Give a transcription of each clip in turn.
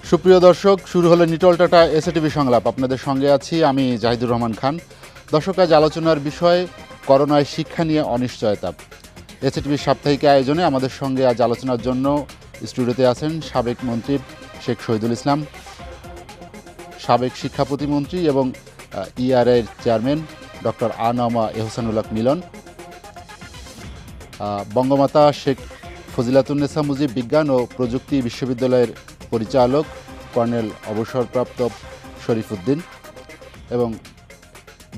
সুপ্রিয় দর্শক, শুরু হলো নিটল টাটা এসএটিভি সংলাপ। আপনাদের সঙ্গে আছি আমি জাহিদুর রহমান খান। দর্শক, আজ আলোচনার বিষয় করোনায় শিক্ষা নিয়ে অনিশ্চয়তা। এসএটিভির সাপ্তাহিক আয়োজনে আমাদের সঙ্গে আজ আলোচনার জন্য স্টুডিওতে আছেন সাবেক মন্ত্রী শেখ শহীদুল ইসলাম, সাবেক শিক্ষা প্রতিমন্ত্রী এবং ইআরআইয়ের চেয়ারম্যান ডক্টর আনমা এহসানুল হক মিলন, বঙ্গমাতা শেখ ফজিলাতুন্নেসা মুজিব বিজ্ঞান ও প্রযুক্তি বিশ্ববিদ্যালয়ের পরিচালক কর্নেল অবসরপ্রাপ্ত শরীফ উদ্দিন এবং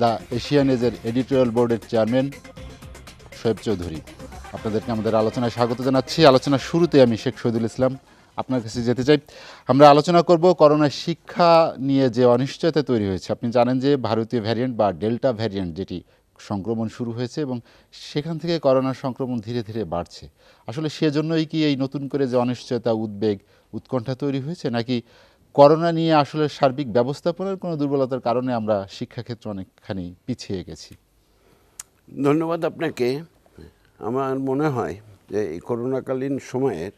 দ্য এশিয়ান এজের এডিটোরিয়াল বোর্ডের চেয়ারম্যান শোয়েব চৌধুরী। আপনাদেরকে আমাদের আলোচনায় স্বাগত জানাচ্ছি। আলোচনার শুরুতে আমি শেখ শহীদুল ইসলাম আপনার কাছে যেতে চাই। আমরা আলোচনা করব করোনার শিক্ষা নিয়ে যে অনিশ্চয়তা তৈরি হয়েছে। আপনি জানেন যে ভারতীয় ভ্যারিয়েন্ট বা ডেল্টা ভ্যারিয়েন্ট যেটি সংক্রমণ শুরু হয়েছে এবং সেখান থেকে করোনার সংক্রমণ ধীরে ধীরে বাড়ছে। আসলে সেজন্যই কি এই নতুন করে যে অনিশ্চয়তা, উদ্বেগ, উৎকণ্ঠা তৈরি হয়েছে, নাকি করোনা নিয়ে আসলে সার্বিক ব্যবস্থাপনার কোনো দুর্বলতার কারণে আমরা শিক্ষাক্ষেত্রে অনেকখানি পিছিয়ে গেছি? ধন্যবাদ আপনাকে। আমার মনে হয় যে এই করোনাকালীন সময়ের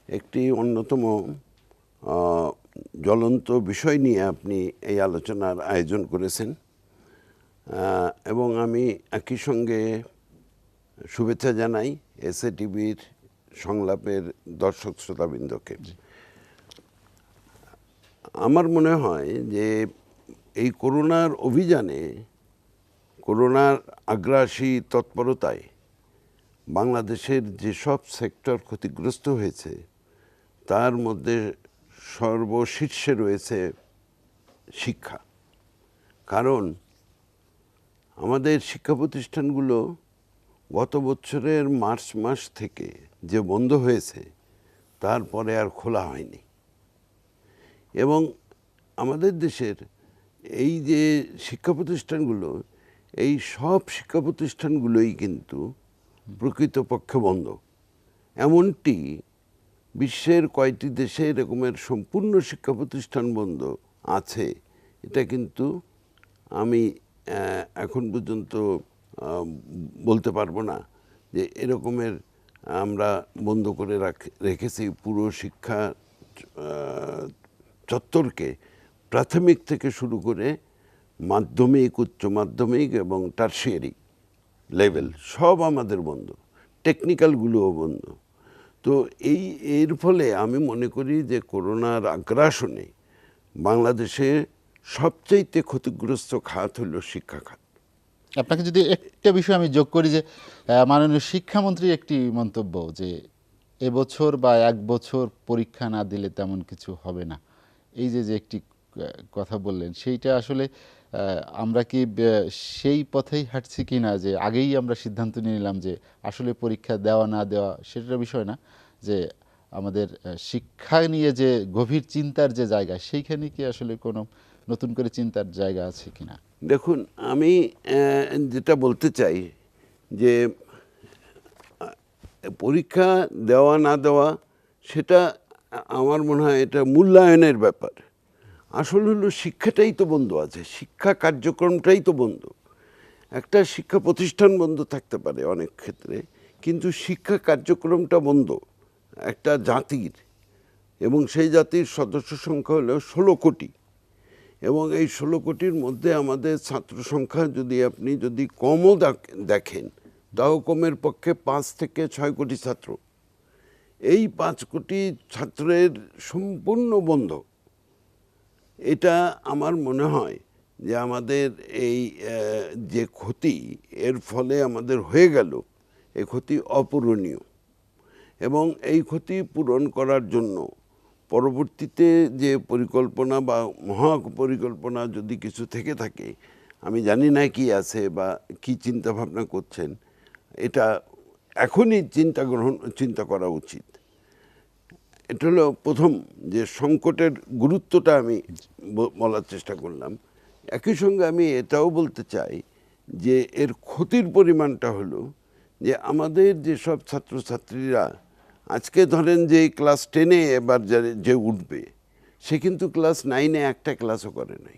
একটি অন্যতম জ্বলন্ত বিষয় নিয়ে আপনি এই আলোচনার আয়োজন করেছেন এবং আমি একই সঙ্গে শুভেচ্ছা জানাই এসএটিভির সংলাপের দর্শক শ্রোতাবৃন্দকে। আমার মনে হয় যে এই করোনার অভিযানে, করোনার আগ্রাসী তৎপরতায় বাংলাদেশের যেসব সেক্টর ক্ষতিগ্রস্ত হয়েছে তার মধ্যে সর্বশীর্ষে রয়েছে শিক্ষা। কারণ আমাদের শিক্ষা প্রতিষ্ঠানগুলো গত বছরের মার্চ মাস থেকে যে বন্ধ হয়েছে তারপরে আর খোলা হয়নি এবং আমাদের দেশের এই যে শিক্ষা প্রতিষ্ঠানগুলো, এই সব শিক্ষা প্রতিষ্ঠানগুলোই কিন্তু প্রকৃতপক্ষে বন্ধ। এমনটি বিশ্বের কয়টি দেশে এরকমের সম্পূর্ণ শিক্ষা প্রতিষ্ঠান বন্ধ আছে, এটা কিন্তু আমি এখন পর্যন্ত বলতে পারবো না যে এরকমের আমরা বন্ধ করে রেখেছি পুরো শিক্ষা চত্বরকে, প্রাথমিক থেকে শুরু করে মাধ্যমিক, উচ্চ মাধ্যমিক এবং টারশিয়ারি লেভেল সব আমাদের বন্ধ, টেকনিক্যালগুলোও বন্ধ। তো এর ফলে আমি মনে করি যে করোনার আগ্রাসনে বাংলাদেশে সবচাইতে ক্ষতিগ্রস্ত খাত হলো শিক্ষা খাত। আপনাকে যদি একটা বিষয় আমি যোগ করি, যে মাননীয় শিক্ষামন্ত্রী একটি মন্তব্য যে এবছর বা এক বছর পরীক্ষা না দিলে তেমন কিছু হবে না, এই যে যে একটি কথা বললেন, সেইটা আসলে আমরা কি সেই পথেই হাঁটছি কি না, যে আগেই আমরা সিদ্ধান্ত নিয়ে নিলাম যে আসলে পরীক্ষা দেওয়া না দেওয়া সেটার বিষয় না, যে আমাদের শিক্ষা নিয়ে যে গভীর চিন্তার যে জায়গা, সেইখানে কি আসলে কোনো নতুন করে চিন্তার জায়গা আছে কিনা? দেখুন, আমি যেটা বলতে চাই যে পরীক্ষা দেওয়া না দেওয়া সেটা আমার মনে হয় এটা মূল্যায়নের ব্যাপার। আসল হলো শিক্ষাটাই তো বন্ধ আছে, শিক্ষা কার্যক্রমটাই তো বন্ধ। একটা শিক্ষা প্রতিষ্ঠান বন্ধ থাকতে পারে অনেক ক্ষেত্রে, কিন্তু শিক্ষা কার্যক্রমটা বন্ধ একটা জাতির, এবং সেই জাতির সদস্য সংখ্যা হলো 16 কোটি, এবং এই 16 কোটির মধ্যে আমাদের ছাত্র সংখ্যা আপনি যদি কমও দেখেন তাও কমের পক্ষে 5 থেকে 6 কোটি ছাত্র। এই 5 কোটি ছাত্রের সম্পূর্ণ বন্ধ, এটা আমার মনে হয় যে আমাদের এই যে ক্ষতি এর ফলে আমাদের হয়ে গেল, এই ক্ষতি অপূরণীয়। এবং এই ক্ষতি পূরণ করার জন্য পরবর্তীতে যে পরিকল্পনা বা মহা পরিকল্পনা যদি কিছু থেকে থাকে, আমি জানি না কি আছে বা কি চিন্তা ভাবনা করছেন, এটা এখনই চিন্তা করা উচিত। এটা হলো প্রথম যে সংকটের গুরুত্বটা আমি বলার চেষ্টা করলাম। একই সঙ্গে আমি এটাও বলতে চাই যে এর ক্ষতির পরিমাণটা হলো যে আমাদের যেসব ছাত্রছাত্রীরা আজকে ধরেন যে ক্লাস 10-এ এবার যে উঠবে, সে কিন্তু ক্লাস 9-এ একটা ক্লাসও করে নাই।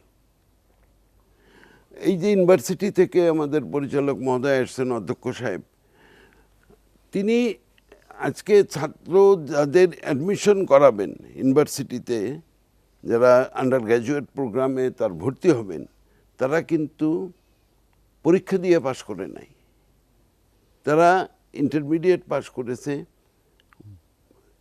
এই যে ইউনিভার্সিটি থেকে আমাদের পরিচালক মহোদয় এসছেন, অধ্যক্ষ সাহেব, তিনি আজকে ছাত্র যাদের অ্যাডমিশন করাবেন ইউনিভার্সিটিতে, যারা আন্ডার গ্র্যাজুয়েট প্রোগ্রামে তার ভর্তি হবেন, তারা কিন্তু পরীক্ষা দিয়ে পাশ করে নাই, তারা ইন্টারমিডিয়েট পাশ করেছে।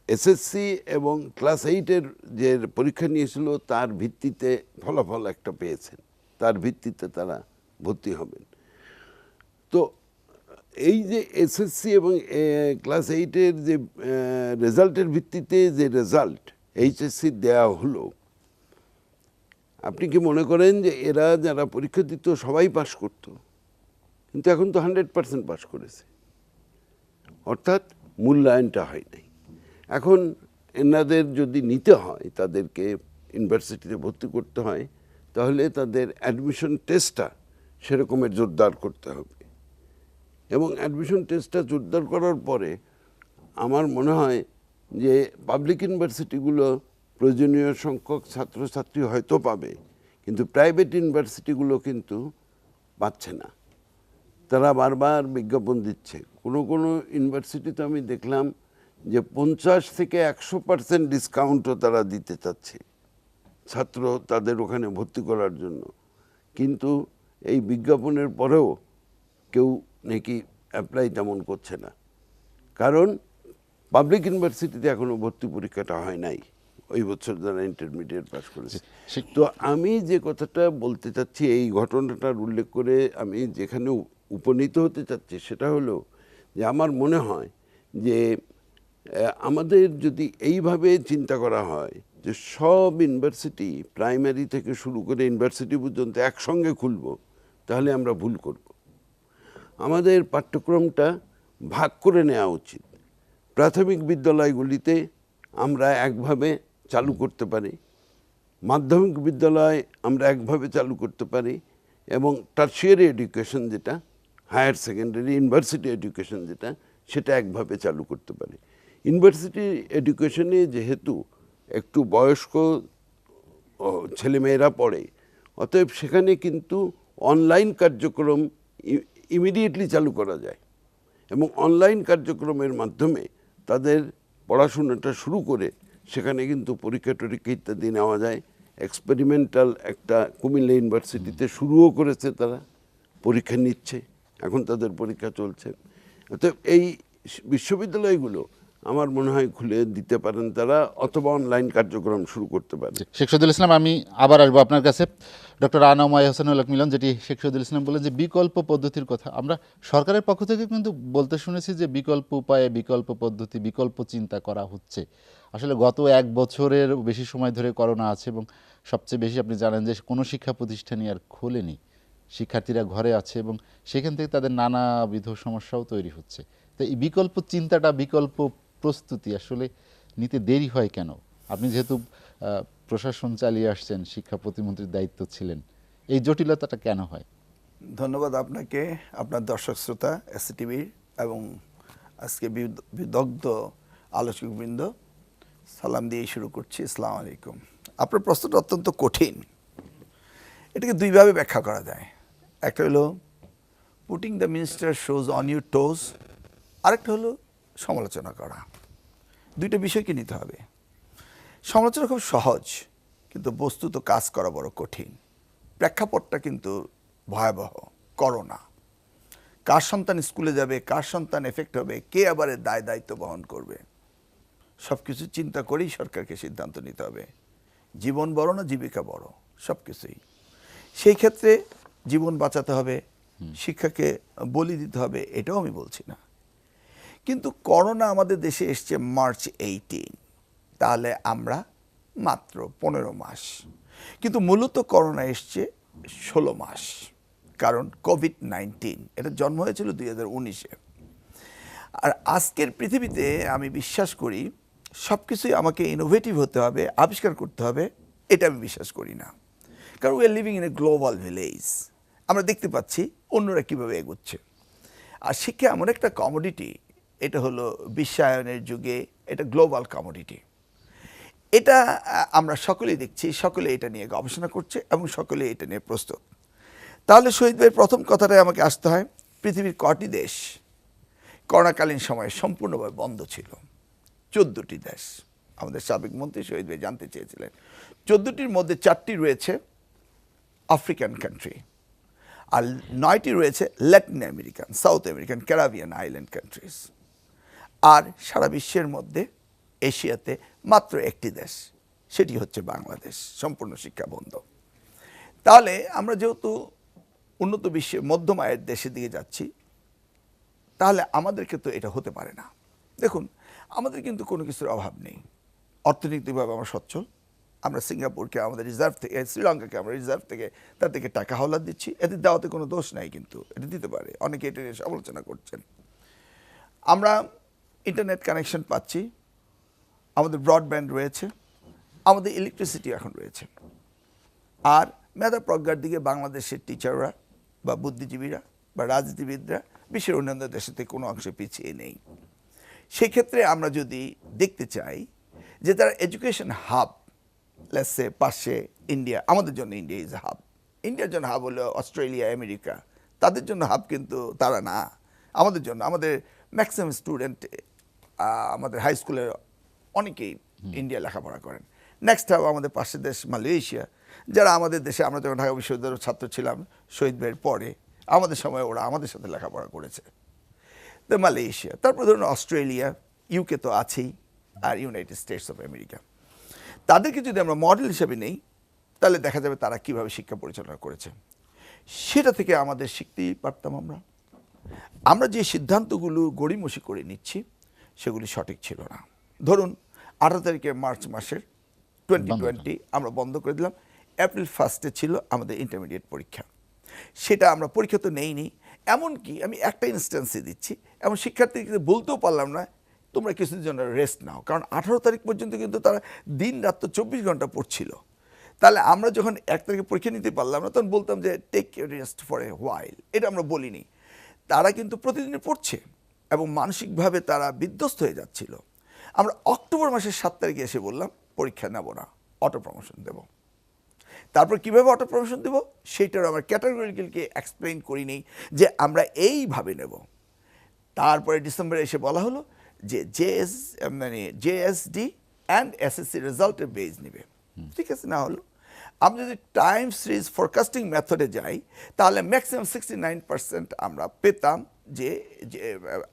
এসএসসি এবং ক্লাস 8-এর যে পরীক্ষা নিয়েছিল তার ভিত্তিতে ফলাফল একটা পেয়েছেন, তার ভিত্তিতে তারা ভর্তি হবেন। তো এই যে এসএসসি এবং ক্লাস 8-এর যে রেজাল্টের ভিত্তিতে যে রেজাল্ট এইচএসসি দেওয়া হলো, আপনি কি মনে করেন যে এরা যারা পরীক্ষা দিত সবাই পাশ করত? কিন্তু এখন তো 100% পাশ করেছে, অর্থাৎ মূল্যায়নটা হয় নাই। এখন এনাদের যদি নিতে হয়, তাদেরকে ইউনিভার্সিটিতে ভর্তি করতে হয়, তাহলে তাদের অ্যাডমিশন টেস্টটা সেরকমের জোরদার করতে হবে। এবং অ্যাডমিশন টেস্টটা জোরদার করার পরে আমার মনে হয় যে পাবলিক ইউনিভার্সিটিগুলো প্রয়োজনীয় সংখ্যক ছাত্রছাত্রী হয়তো পাবে, কিন্তু প্রাইভেট ইউনিভার্সিটিগুলো কিন্তু পাচ্ছে না। তারা বারবার বিজ্ঞাপন দিচ্ছে। কোনো কোনো ইউনিভার্সিটিতে আমি দেখলাম যে 50 থেকে 100% ডিসকাউন্টও তারা দিতে চাচ্ছে ছাত্র তাদের ওখানে ভর্তি করার জন্য, কিন্তু এই বিজ্ঞাপনের পরেও কেউ নাকি অ্যাপ্লাই তেমন করছে না, কারণ পাবলিক ইউনিভার্সিটিতে এখনো ভর্তি পরীক্ষাটা হয় নাই ওই বছর যারা ইন্টারমিডিয়েট পাস করেছে। তো আমি যে কথাটা বলতে চাচ্ছি, এই ঘটনাটার উল্লেখ করে আমি যেখানে উপনীত হতে চাচ্ছি সেটা হলো যে আমার মনে হয় যে আমাদের যদি এইভাবে চিন্তা করা হয় যে সব ইউনিভার্সিটি প্রাইমারি থেকে শুরু করে ইউনিভার্সিটি পর্যন্ত একসঙ্গে খুলব, তাহলে আমরা ভুল করব। আমাদের পাঠ্যক্রমটা ভাগ করে নেওয়া উচিত। প্রাথমিক বিদ্যালয়গুলিতে আমরা একভাবে চালু করতে পারি, মাধ্যমিক বিদ্যালয় আমরা একভাবে চালু করতে পারি, এবং টারশিয়ারি এডুকেশন যেটা হায়ার সেকেন্ডারি ইউনিভার্সিটি এডুকেশন যেটা, সেটা একভাবে চালু করতে পারি। ইউনিভার্সিটি এডুকেশনে যেহেতু একটু বয়স্ক ছেলেমেয়েরা পড়ে, অতএব সেখানে কিন্তু অনলাইন কার্যক্রম ইমিডিয়েটলি চালু করা যায়, এবং অনলাইন কার্যক্রমের মাধ্যমে তাদের পড়াশোনাটা শুরু করে সেখানে কিন্তু পরীক্ষা টরীক্ষা ইত্যাদি নেওয়া যায়। এক্সপেরিমেন্টাল একটা কুমিল্লা ইউনিভার্সিটিতে শুরুও করেছে, তারা পরীক্ষা নিচ্ছে, এখন তাদের পরীক্ষা চলছে। অতএব এই বিশ্ববিদ্যালয়গুলো আমার মনে হয় খুলে দিতে পারেন তারা, অথবা অনলাইন কার্যক্রম শুরু করতে পারে। শেখ শহীদুল ইসলাম, আমি আবার আসবো আপনার কাছে। ডক্টর আনাময় হোসেনুল হক মিলন, যেটি শেখ শহীদুল ইসলাম বলেন যে বিকল্প পদ্ধতির কথা, আমরা সরকারের পক্ষ থেকে কিন্তু বলতে শুনেছি যে বিকল্প উপায়ে, বিকল্প পদ্ধতি, বিকল্প চিন্তা করা হচ্ছে। আসলে গত 1 বছরের বেশি সময় ধরে করোনা আছে, এবং সবচেয়ে বেশি আপনি জানেন যে কোনো শিক্ষা প্রতিষ্ঠানই আর খোলেনি, শিক্ষার্থীরা ঘরে আছে, এবং সেখান থেকে তাদের নানাবিধ সমস্যাও তৈরি হচ্ছে। তো এই বিকল্প চিন্তাটা, বিকল্প প্রস্তুতি আসলে নিতে দেরি হয় কেন? আপনি যেহেতু প্রশাসন চালিয়ে আসছেন, শিক্ষা প্রতিমন্ত্রীর দায়িত্ব ছিলেন, এই জটিলতাটা কেন হয়? ধন্যবাদ আপনাকে, আপনার দর্শক শ্রোতা এসসিটিভির এবং আজকে বিদগ্ধ আলোচকবৃন্দ, সালাম দিয়ে শুরু করছি। আসসালামু আলাইকুম। আপনার প্রশ্নটা অত্যন্ত কঠিন। এটাকে দুইভাবে ব্যাখ্যা করা যায়। একটা হলো putting the minister shoes on your toes, আরেকটা হলো সমালোচনা করা। দুইটা বিষয়কে নিতে হবে। সমালোচনা খুব সহজ, কিন্তু বস্তুত কাজ করা বড় কঠিন। প্রেক্ষাপটটা কিন্তু ভয়াবহ। করোনা, কার সন্তান স্কুলে যাবে, কার সন্তান এফেক্ট হবে, কে আবার এর দায় দায়িত্ব বহন করবে, সব কিছু চিন্তা করেই সরকারকে সিদ্ধান্ত নিতে হবে। জীবন বড় না জীবিকা বড়, সব কিছুই। সেই ক্ষেত্রে জীবন বাঁচাতে হবে, শিক্ষাকে বলি দিতে হবে, এটাও আমি বলছি না। কিন্তু করোনা আমাদের দেশে এসছে মার্চ 18, তাহলে আমরা মাত্র 15 মাস। কিন্তু মূলত করোনা এসছে 16 মাস, কারণ কোভিড-19 এটা জন্ম হয়েছিল 2019-এ। আর আজকের পৃথিবীতে আমি বিশ্বাস করি সব কিছুই আমাকে ইনোভেটিভ হতে হবে, আবিষ্কার করতে হবে, এটা আমি বিশ্বাস করি না। কারণ we are living in a global village. আমরা দেখতে পাচ্ছি অন্যরা কীভাবে এগোচ্ছে। আর শিক্ষা এমন একটা কমোডিটি, এটা হলো বিশ্বায়নের যুগে এটা গ্লোবাল কমোডিটি। এটা আমরা সকলেই দেখছি, সকলে এটা নিয়ে গবেষণা করছে এবং সকলে এটা নিয়ে প্রস্তুত। তাহলে শহীদ ভাইয়ের প্রথম কথাটাই আমাকে আসতে হয়, পৃথিবীর কটি দেশ করোনাকালীন সময়ে সম্পূর্ণভাবে বন্ধ ছিল? 14টি দেশ। আমাদের সাবেক মন্ত্রী শহীদ ভাই জানতে চেয়েছিলেন। 14টির মধ্যে 4টি রয়েছে আফ্রিকান কান্ট্রি, আর 9টি রয়েছে Latin American, South American, Caribbean island countries. আর সারা বিশ্বের মধ্যে এশিয়াতে মাত্র একটি দেশ, সেটি হচ্ছে বাংলাদেশ, সম্পূর্ণ শিক্ষা বন্ধ। তাহলে আমরা যেহেতু উন্নত বিশ্বে মধ্যম আয়ের দেশের দিকে যাচ্ছি, তাহলে আমাদেরকে তো এটা হতে পারে না। দেখুন, আমাদের কিন্তু কোনো কিছুর অভাব নেই, অর্থনৈতিকভাবে আমরা সচ্ছল। আমরা সিঙ্গাপুরকে আমাদের রিজার্ভ থেকে, শ্রীলঙ্কাকে আমরা রিজার্ভ থেকে তার থেকে টাকা হাওলাত দিচ্ছি, এতে দেওয়াতে কোনো দোষ নাই, কিন্তু এটা দিতে পারে, অনেকে এটা নিয়ে সমালোচনা করছেন। আমরা ইন্টারনেট কানেকশন পাচ্ছি, আমাদের ব্রডব্যান্ড রয়েছে, আমাদের ইলেকট্রিসিটি এখন রয়েছে। আর মেধা প্রজ্ঞার দিকে বাংলাদেশের টিচাররা বা বুদ্ধিজীবীরা বা রাজনীতিবিদরা বিশ্বের অন্যান্য দেশের থেকে কোনো অংশে পিছিয়ে নেই। সেক্ষেত্রে আমরা যদি দেখতে চাই যে তারা এডুকেশন হাব, লেটসে পাশে ইন্ডিয়া, আমাদের জন্য ইন্ডিয়া ইজ এ হাব, ইন্ডিয়ার জন্য হাব হলো অস্ট্রেলিয়া, আমেরিকা, তাদের জন্য হাব কিন্তু তারা না। আমাদের জন্য, আমাদের ম্যাক্সিমাম স্টুডেন্ট আমাদের হাই স্কুলের অনেকেই ইন্ডিয়া লেখাপড়া করেন। নেক্সট হাব আমাদের পাশের দেশ মালয়েশিয়া, যারা আমাদের দেশে, আমরা যখন ঢাকা বিশ্ববিদ্যালয়ের ছাত্র ছিলাম শহীদ ভাইয়ের পরে, আমাদের সময় ওরা আমাদের সাথে লেখাপড়া করেছে, তো মালয়েশিয়া। তারপর ধরুন অস্ট্রেলিয়া, ইউকে তো আছেই, আর ইউনাইটেড স্টেটস অফ আমেরিকা। তাদেরকে যদি আমরা মডেল হিসেবে নেই, তাহলে দেখা যাবে তারা কিভাবে শিক্ষা পরিচালনা করেছে, সেটা থেকে আমাদের শিখতেই পারতাম। আমরা যে সিদ্ধান্তগুলো গড়িমসি করে নিচ্ছি সেগুলি সঠিক ছিল না। ধরুন 18 তারিখে মার্চ মাসের 2020 আমরা বন্ধ করে দিলাম, এপ্রিল 1 ছিল আমাদের ইন্টারমিডিয়েট পরীক্ষা। সেটা আমরা পরীক্ষা তো নেইনি, এমনকি আমি একটা ইনস্ট্যান্সে দিচ্ছি, এমন শিক্ষার্থীকে বলতেও পারলাম না তোমরা কিছুদিন জন্য রেস্ট নাও, কারণ 18 তারিখ পর্যন্ত কিন্তু তারা দিন রাত তো 24 ঘন্টা পড়ছিল। তাহলে আমরা যখন 1 তারিখে পরীক্ষা নিতে পারলাম না, তখন বলতাম যে take rest for a while, এটা আমরা বলিনি। তারা কিন্তু প্রতিদিনই পড়ছে এবং মানসিকভাবে তারা বিধ্বস্ত হয়ে যাচ্ছিল। আমরা অক্টোবর মাসের 7 তারিখে এসে বললাম পরীক্ষা নেব না, অটো প্রমোশন দেব। তারপর কীভাবে অটো প্রমোশন দেব সেইটার আমরা ক্যাটাগরিক্যালকে এক্সপ্লেইন করিনি যে আমরা এইভাবে নেব। তারপরে ডিসেম্বরে এসে বলা হলো যে জেএসডি অ্যান্ড এসএসসি রেজাল্টের বেজ নেবে। ঠিক আছে, না হলো। আমরা যদি টাইম সিরিজ ফোরকাস্টিং মেথডে যাই, তাহলে ম্যাক্সিমাম 69% আমরা পেতাম, যে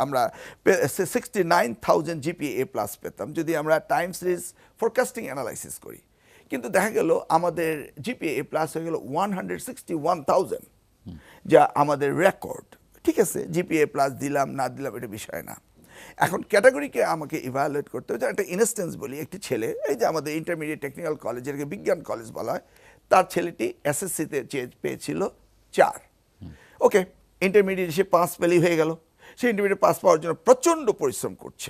আমরা 69,000 জিপিএ প্লাস পেতাম যদি আমরা টাইম সিরিজ ফোরকাস্টিং অ্যানালাইসিস করি। কিন্তু দেখা গেল আমাদের জিপিএ প্লাস হয়ে গেল 161,000, যা আমাদের রেকর্ড। ঠিক আছে, জিপিএ প্লাস দিলাম না দিলাম এটা বিষয় না। এখন ক্যাটাগরিকে আমাকে ইভ্যালুয়েট করতে হবে। একটা ইনস্ট্যান্স বলি, একটি ছেলে, এই যে আমাদের ইন্টারমিডিয়েট টেকনিক্যাল কলেজ, যেটাকে বিজ্ঞান কলেজ বলা হয়, তার ছেলেটি এসএসসিতে পেয়েছিল 4। ওকে, ইন্টারমিডিয়েট সে 5 পেলেই হয়ে গেল। সে ইন্টারমিডিয়েট পাস পাওয়ার জন্য প্রচণ্ড পরিশ্রম করছে।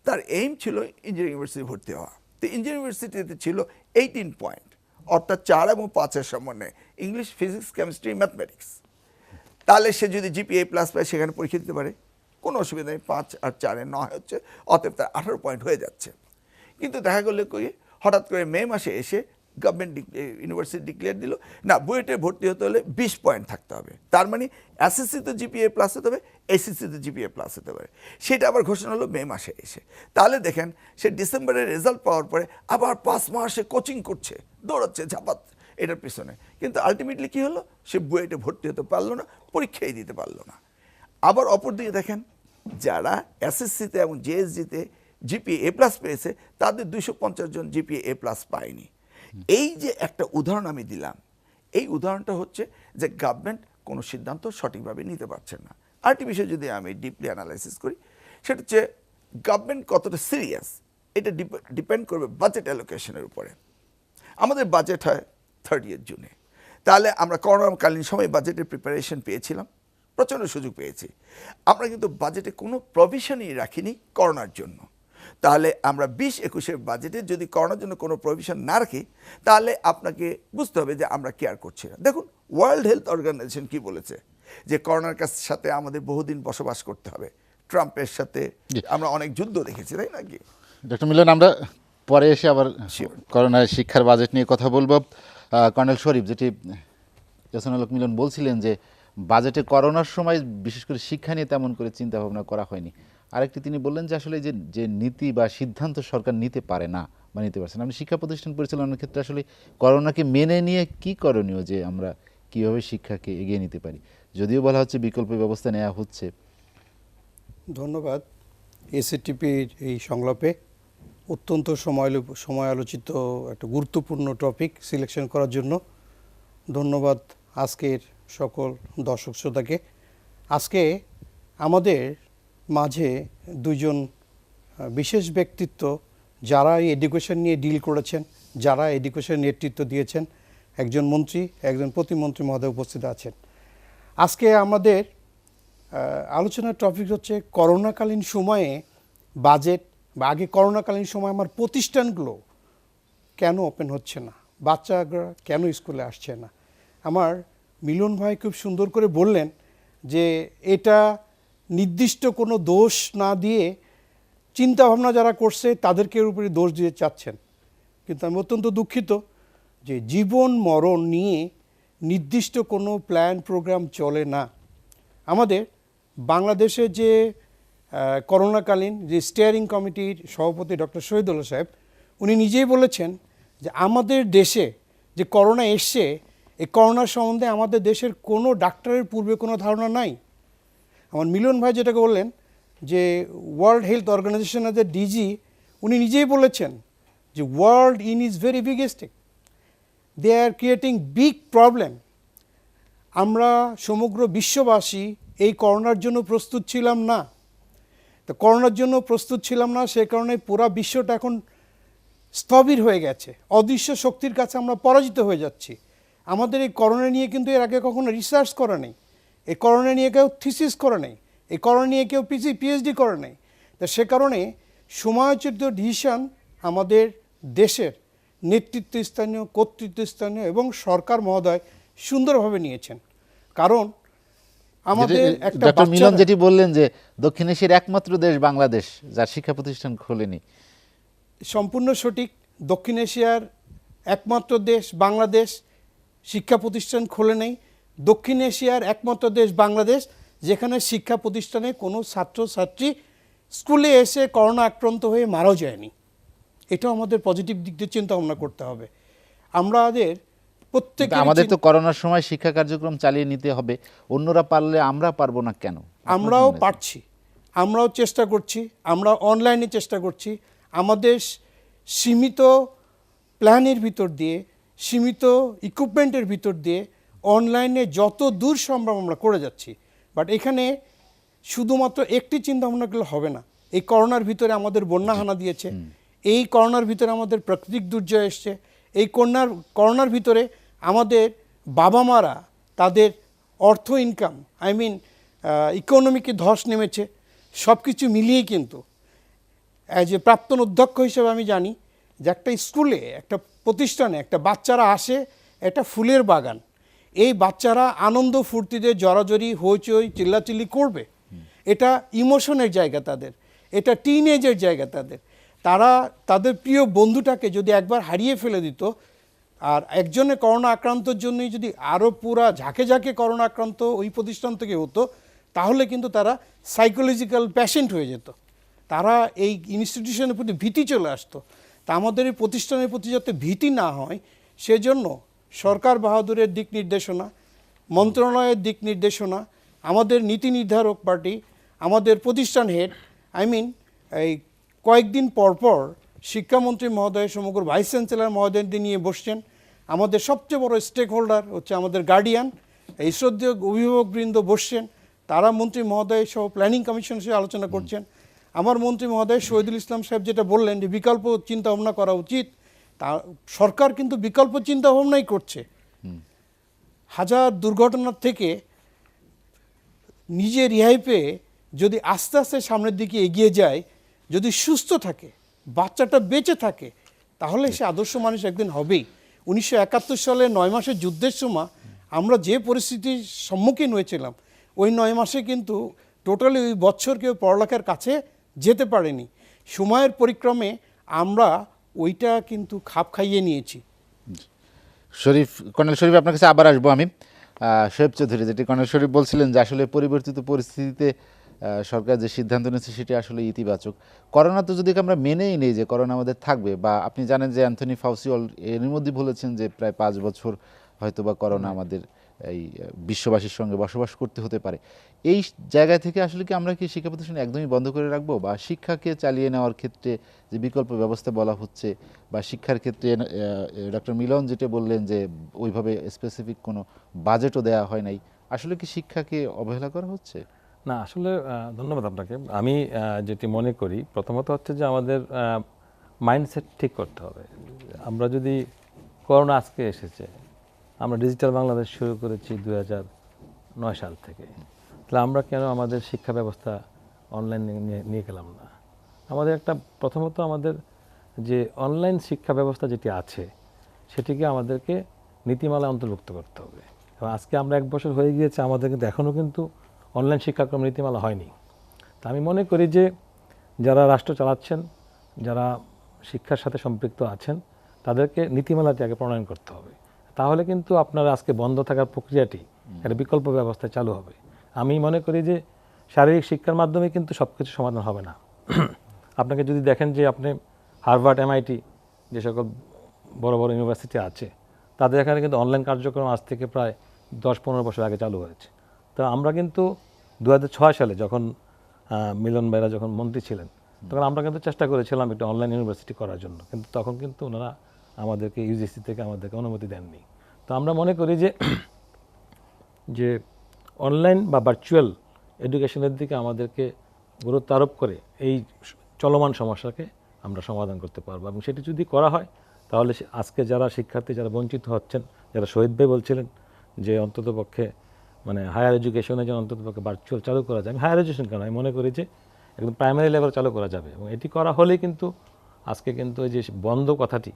তার এইম ছিল ইঞ্জিনিয়ারিং ইউনিভার্সিটি ভর্তি হওয়া। তো ইঞ্জিনিয়ারিং ইউনিভার্সিটিতে ছিল 18 পয়েন্ট, অর্থাৎ 4 এবং 5-এর সমন্বয়ে ইংলিশ, ফিজিক্স, কেমিস্ট্রি, ম্যাথমেটিক্স। তাহলে সে যদি জিপিএ প্লাস পায় সেখানে পরীক্ষা দিতে পারে, কোনো অসুবিধা নেই। 5 আর 4-এ 9 হচ্ছে, অতএব তার 18 পয়েন্ট হয়ে যাচ্ছে। কিন্তু দেখা গেল কি, হঠাৎ করে মে মাসে এসে গভর্নমেন্ট ইউনিভার্সিটি ডিক্লেয়ার দিল না, বুয়েটে ভর্তি হতে হলে 20 পয়েন্ট থাকতে হবে। তার মানে এসএসসিতে জিপিএ প্লাস হতে হবে, এসএসসিতে জিপিএ প্লাস হতে পারে। সেটা আবার ঘোষণা হলো মে মাসে এসে। তাহলে দেখেন, সে ডিসেম্বরের রেজাল্ট পাওয়ার পরে আবার 5 মাসে কোচিং করছে, দৌড়াচ্ছে, ঝাপাচ্ছে এটার পিছনে। কিন্তু আলটিমেটলি কী হলো, সে বুয়েটে ভর্তি হতে পারলো না, পরীক্ষাই দিতে পারলো না। আবার অপরদিকে দেখেন, যারা এসএসসিতে এবং জেএসডিতে জিপিএ প্লাস পেয়েছে, তাদের 250 জন জিপিএ প্লাস পায়নি। এই যে একটা উদাহরণ আমি দিলাম, এই উদাহরণটা হচ্ছে যে গভর্নমেন্ট কোনো সিদ্ধান্ত সঠিকভাবে নিতে পারছে না। আরেকটি বিষয় যদি আমি ডিপলি অ্যানালাইসিস করি, সেটা হচ্ছে গভর্নমেন্ট কতটা সিরিয়াস, এটা ডিপেন্ড করবে বাজেট অ্যালোকেশনের উপরে। আমাদের বাজেট হয় 30 জুনে। তাহলে আমরা করোনাকালীন সময় বাজেটের প্রিপারেশন পেয়েছিলাম, প্রচণ্ড সুযোগ পেয়েছি। আমরা কিন্তু বাজেটে কোনো প্রভিশনই রাখিনি করোনার জন্য। তাহলে আমরা 20-21-এর বাজেটে যদি করোনার জন্য কোনো প্রভিশন না রাখি, তাহলে আপনাকে বুঝতে হবে যে আমরা কেয়ার করছি না। দেখুন, ওয়ার্ল্ড হেলথ অর্গানাইজেশন কি বলেছে, যে করোনার সাথে আমাদের বহুদিন বসবাস করতে হবে। ট্রাম্পের সাথে আমরা অনেক যুদ্ধ দেখেছি, তাই নাকি? ডক্টর মিলন, আমরা পরে এসে আবার করোনার শিক্ষার বাজেট নিয়ে কথা বলবো। কর্নেল শরীফ, যেটি ইয়াসিনুল হক মিলন বলছিলেন যে বাজেটে করোনার সময় বিশেষ করে শিক্ষা নিয়ে তেমন করে চিন্তা ভাবনা করা হয়নি, আরেকটি তিনি বললেন যে আসলে যে যে নীতি বা সিদ্ধান্ত সরকার নিতে পারে না বা নিতে পারছে না, আপনি শিক্ষা প্রতিষ্ঠান পরিচালনার ক্ষেত্রে আসলে করোনাকে মেনে নিয়ে কি করণীয়, যে আমরা কিভাবে শিক্ষাকে এগিয়ে নিতে পারি? যদিও বলা হচ্ছে বিকল্প ব্যবস্থা নেওয়া হচ্ছে। ধন্যবাদ এসিটিপির এই সংলাপে অত্যন্ত সময় আলোচিত একটা গুরুত্বপূর্ণ টপিক সিলেকশন করার জন্য ধন্যবাদ আজকের সকল দর্শক শ্রোতাকে। আজকে আমাদের মাঝে দুইজন বিশেষ ব্যক্তিত্ব যারা এই এডুকেশন নিয়ে ডিল করেছেন, যারা এডুকেশন নেতৃত্ব দিয়েছেন, একজন মন্ত্রী, একজন প্রতিমন্ত্রী মহোদয় উপস্থিত আছেন। আজকে আমাদের আলোচনার টপিক হচ্ছে করোনাকালীন সময়ে বাজেট, বা আগে করোনাকালীন সময় আমার প্রতিষ্ঠানগুলো কেন ওপেন হচ্ছে না, বাচ্চারা কেন স্কুলে আসছে না। আমার মিলন ভাই খুব সুন্দর করে বললেন যে এটা নির্দিষ্ট কোনো দোষ না দিয়ে চিন্তাভাবনা যারা করছে তাদেরকে উপরে দোষ দিয়ে চাচ্ছেন, কিন্তু আমি অত্যন্ত দুঃখিত যে জীবন মরণ নিয়ে নির্দিষ্ট কোনো প্ল্যান প্রোগ্রাম চলে না। আমাদের বাংলাদেশে যে করোনাকালীন যে স্টিয়ারিং কমিটির সভাপতি ডক্টর শহীদুল্লাহ সাহেব, উনি নিজেই বলেছেন যে আমাদের দেশে যে করোনা এসছে, এই করোনার সম্বন্ধে আমাদের দেশের কোনো ডাক্তারের পূর্বে কোনো ধারণা নাই। আমার মিলন ভাই যেটাকে বললেন যে ওয়ার্ল্ড হেলথ অর্গানাইজেশনের যে ডিজি, উনি নিজেই বলেছেন যে ওয়ার্ল্ড ইজ ভেরি বিগেস্টিক, they are creating big problem. আমরা সমগ্র বিশ্ববাসী এই করোনার জন্য প্রস্তুত ছিলাম না। তো করোনার জন্য প্রস্তুত ছিলাম না, সে কারণে পুরো বিশ্বটা এখন স্থবির হয়ে গেছে, অদৃশ্য শক্তির কাছে আমরা পরাজিত হয়ে যাচ্ছি। আমাদের এই করোনা নিয়ে কিন্তু এর আগে কখনো রিসার্চ করা নেই, এই করোনা নিয়ে কেউ থিসিস করে নেই, এই করোনা নিয়ে কেউ পিএইচডি করে নেই। তো সে কারণে সময়োচিত ডিসিশন আমাদের দেশের নেতৃত্বস্থানীয়, কর্তৃত্বস্থানীয় এবং সরকার মহোদয় সুন্দরভাবে নিয়েছেন। কারণ আমাদের একটা ডক্টর মিলন যেটি বললেন যে দক্ষিণ এশিয়ার একমাত্র দেশ বাংলাদেশ যার শিক্ষা প্রতিষ্ঠান খোলেনি, সম্পূর্ণ সঠিক। দক্ষিণ এশিয়ার একমাত্র দেশ বাংলাদেশ, শিক্ষা প্রতিষ্ঠান খোলে নেই। দক্ষিণ এশিয়ার একমাত্র দেশ বাংলাদেশ যেখানে শিক্ষা প্রতিষ্ঠানে কোনো ছাত্রছাত্রী স্কুলে এসে করোনা আক্রান্ত হয়ে মারাও যায়নি। এটাও আমাদের পজিটিভ দিক দিয়ে চিন্তা ভাবনা করতে হবে। আমাদের প্রত্যেকে, আমাদের তো করোনার সময় শিক্ষা কার্যক্রম চালিয়ে নিতে হবে, অন্যরা পারলে আমরা পারবো না কেন? আমরাও পারছি, আমরাও চেষ্টা করছি, আমরা অনলাইনে চেষ্টা করছি। আমাদের সীমিত প্ল্যানের ভিতর দিয়ে, সীমিত ইকুইপমেন্টের ভিতর দিয়ে অনলাইনে যত দূর সম্ভব আমরা করে যাচ্ছি। বাট এখানে শুধুমাত্র একটি চিন্তা ভাবনা করলে হবে না। এই করোনার ভিতরে আমাদের বন্যা হানা দিয়েছে, এই করোনার ভিতরে আমাদের প্রাকৃতিক দুর্যোগ এসছে, এই করোনার ভিতরে আমাদের বাবা মারা তাদের অর্থ ইনকাম, ইকোনমিকে ধস নেমেছে। সব কিছু মিলিয়েই কিন্তু অ্যাজ এ প্রাক্তন অধ্যক্ষ হিসেবে আমি জানি যে একটা স্কুলে, একটা প্রতিষ্ঠানে একটা বাচ্চারা আসে, একটা ফুলের বাগান, এই বাচ্চারা আনন্দ ফুর্তিতে জড়াজড়ি হইচই চিল্লাচিল্লি করবে। এটা ইমোশনের জায়গা তাদের, এটা টিনএজের জায়গা তাদের। তারা তাদের প্রিয় বন্ধুটাকে যদি একবার হারিয়ে ফেলে দিত, আর একজনের করোনা আক্রান্তর জন্যই যদি আরও পুরা ঝাঁকে ঝাঁকে করোনা আক্রান্ত ওই প্রতিষ্ঠান থেকে হতো, তাহলে কিন্তু তারা সাইকোলজিক্যাল পেশেন্ট হয়ে যেত, তারা এই ইনস্টিটিউশনের প্রতি ভীতি চলে আসতো। তা আমাদের এই প্রতিষ্ঠানের প্রতি যাতে ভীতি না হয়, সেজন্য সরকার বাহাদুরের দিক নির্দেশনা, মন্ত্রণালয়ের দিক নির্দেশনা, আমাদের নীতি নির্ধারক পার্টি, আমাদের প্রতিষ্ঠান হেড, এই কয়েকদিন পর পর শিক্ষামন্ত্রী মহোদয় সমগ্র ভাইস চ্যান্সেলর মহোদয়দের নিয়ে বসছেন। আমাদের সবচেয়ে বড় স্টেক হোল্ডার হচ্ছে আমাদের গার্ডিয়ান, এই শ্রদ্ধেয় অভিভাবকবৃন্দ বসছেন, তারা মন্ত্রী মহোদয় সহ প্ল্যানিং কমিশন সে আলোচনা করছেন। আমার মন্ত্রী মহোদয় শহীদুল ইসলাম সাহেব যেটা বললেন যে বিকল্প চিন্তা ভাবনা করা উচিত, তা সরকার কিন্তু বিকল্প চিন্তা ভাবনাই করছে। হাজার দুর্ঘটনার থেকে নিজে রেহাই পেয়ে যদি আস্তে আস্তে সামনের দিকে এগিয়ে যায়, যদি সুস্থ থাকে, বাচ্চাটা বেঁচে থাকে, তাহলে সে আদর্শ মানুষ একদিন হবেই। 1971 সালে 9 মাসের যুদ্ধের সময় আমরা যে পরিস্থিতির সম্মুখীন হয়েছিলাম, ওই 9 মাসে কিন্তু টোটালি ওই বছর কেউ পড়ালেখার কাছে যেতে পারেনি। সময়ের পরিক্রমে আমরা ওইটা কিন্তু খাপ খাইয়ে নিয়েছি। কর্নেল শরীফ, আপনার কাছে আবার আসবো আমি। শোয়েব চৌধুরী, যেটি কর্নেল শরীফ বলছিলেন যে আসলে পরিবর্তিত পরিস্থিতিতে সরকার যে সিদ্ধান্ত নিয়েছে সেটি আসলে ইতিবাচক। করোনা তো যদি আমরা মেনেই নেই যে করোনা আমাদের থাকবে, বা আপনি জানেন যে অ্যান্থনি ফাউসি এর মধ্যে বলেছেন যে প্রায় 5 বছর হয়তো বা করোনা আমাদের এই বিশ্ববাসীর সঙ্গে বসবাস করতে হতে পারে, এই জায়গা থেকে আসলে কি আমরা কি শিক্ষা প্রতিষ্ঠান একদমই বন্ধ করে রাখবো, বা শিক্ষাকে চালিয়ে নেওয়ার ক্ষেত্রে যে বিকল্প ব্যবস্থা বলা হচ্ছে, বা শিক্ষার ক্ষেত্রে ডক্টর মিলন যেটা বললেন যে ওইভাবে স্পেসিফিক কোনো বাজেটও দেওয়া হয় নাই, আসলে কি শিক্ষাকে অবহেলা করা হচ্ছে? না আসলে ধন্যবাদ আপনাকে। আমি যেটি মনে করি প্রথমত হচ্ছে যে আমাদের মাইন্ডসেট ঠিক করতে হবে। আমরা যদি করোনা আজকে এসেছে, আমরা ডিজিটাল বাংলাদেশ শুরু করেছি 2009 সাল থেকে, তাহলে আমরা কেন আমাদের শিক্ষা ব্যবস্থা অনলাইন নিয়ে গেলাম না? আমাদের একটা প্রথমত আমাদের যে অনলাইন শিক্ষা ব্যবস্থা যেটি আছে সেটিকে আমাদেরকে নীতিমালায় অন্তর্ভুক্ত করতে হবে। এবং আজকে আমরা 1 বছর হয়ে গিয়েছে, আমাদের কিন্তু এখনও কিন্তু অনলাইন শিক্ষাক্রম নীতিমালা হয়নি। তা আমি মনে করি যে যারা রাষ্ট্র চালাচ্ছেন, যারা শিক্ষার সাথে সম্পৃক্ত আছেন, তাদেরকে নীতিমালাটি আগে প্রণয়ন করতে হবে। তাহলে কিন্তু আপনার আজকে বন্ধ থাকার প্রক্রিয়াটি একটা বিকল্প ব্যবস্থায় চালু হবে। আমি মনে করি যে শারীরিক শিক্ষার মাধ্যমে কিন্তু সব কিছু সমাধান হবে না। আপনাকে যদি দেখেন যে আপনি হার্ভার্ড, MIT যে সকল বড় বড় ইউনিভার্সিটি আছে, তাদের এখানে কিন্তু অনলাইন কার্যক্রম আজ থেকে প্রায় 10-15 বছর আগে চালু হয়েছে। তো আমরা কিন্তু 2006 সালে যখন মিলন ভাইরা যখন মন্ত্রী ছিলেন, তখন আমরা কিন্তু চেষ্টা করেছিলাম একটা অনলাইন ইউনিভার্সিটি করার জন্য, কিন্তু তখন কিন্তু ওনারা আমাদেরকে UGC থেকে আমাদেরকে অনুমতি দেননি। তো আমরা মনে করি যে অনলাইন বা ভার্চুয়াল এডুকেশনের দিকে আমাদেরকে গুরুত্ব আরোপ করে এই চলমান সমস্যাকে আমরা সমাধান করতে পারবো। এবং সেটি যদি করা হয় তাহলে আজকে যারা শিক্ষার্থী যারা বঞ্চিত হচ্ছেন, যারা শহীদ ভাই বলছিলেন যে অন্ততপক্ষে মানে হায়ার এডুকেশনে যেন অন্ততপক্ষে ভার্চুয়াল চালু করা যায়, আমি হায়ার এডুকেশন কেন, আমি মনে করি যে একদম প্রাইমারি লেভেল চালু করা যাবে। এবং এটি করা হলেই কিন্তু আজকে কিন্তু এই যে বন্ধ কথাটি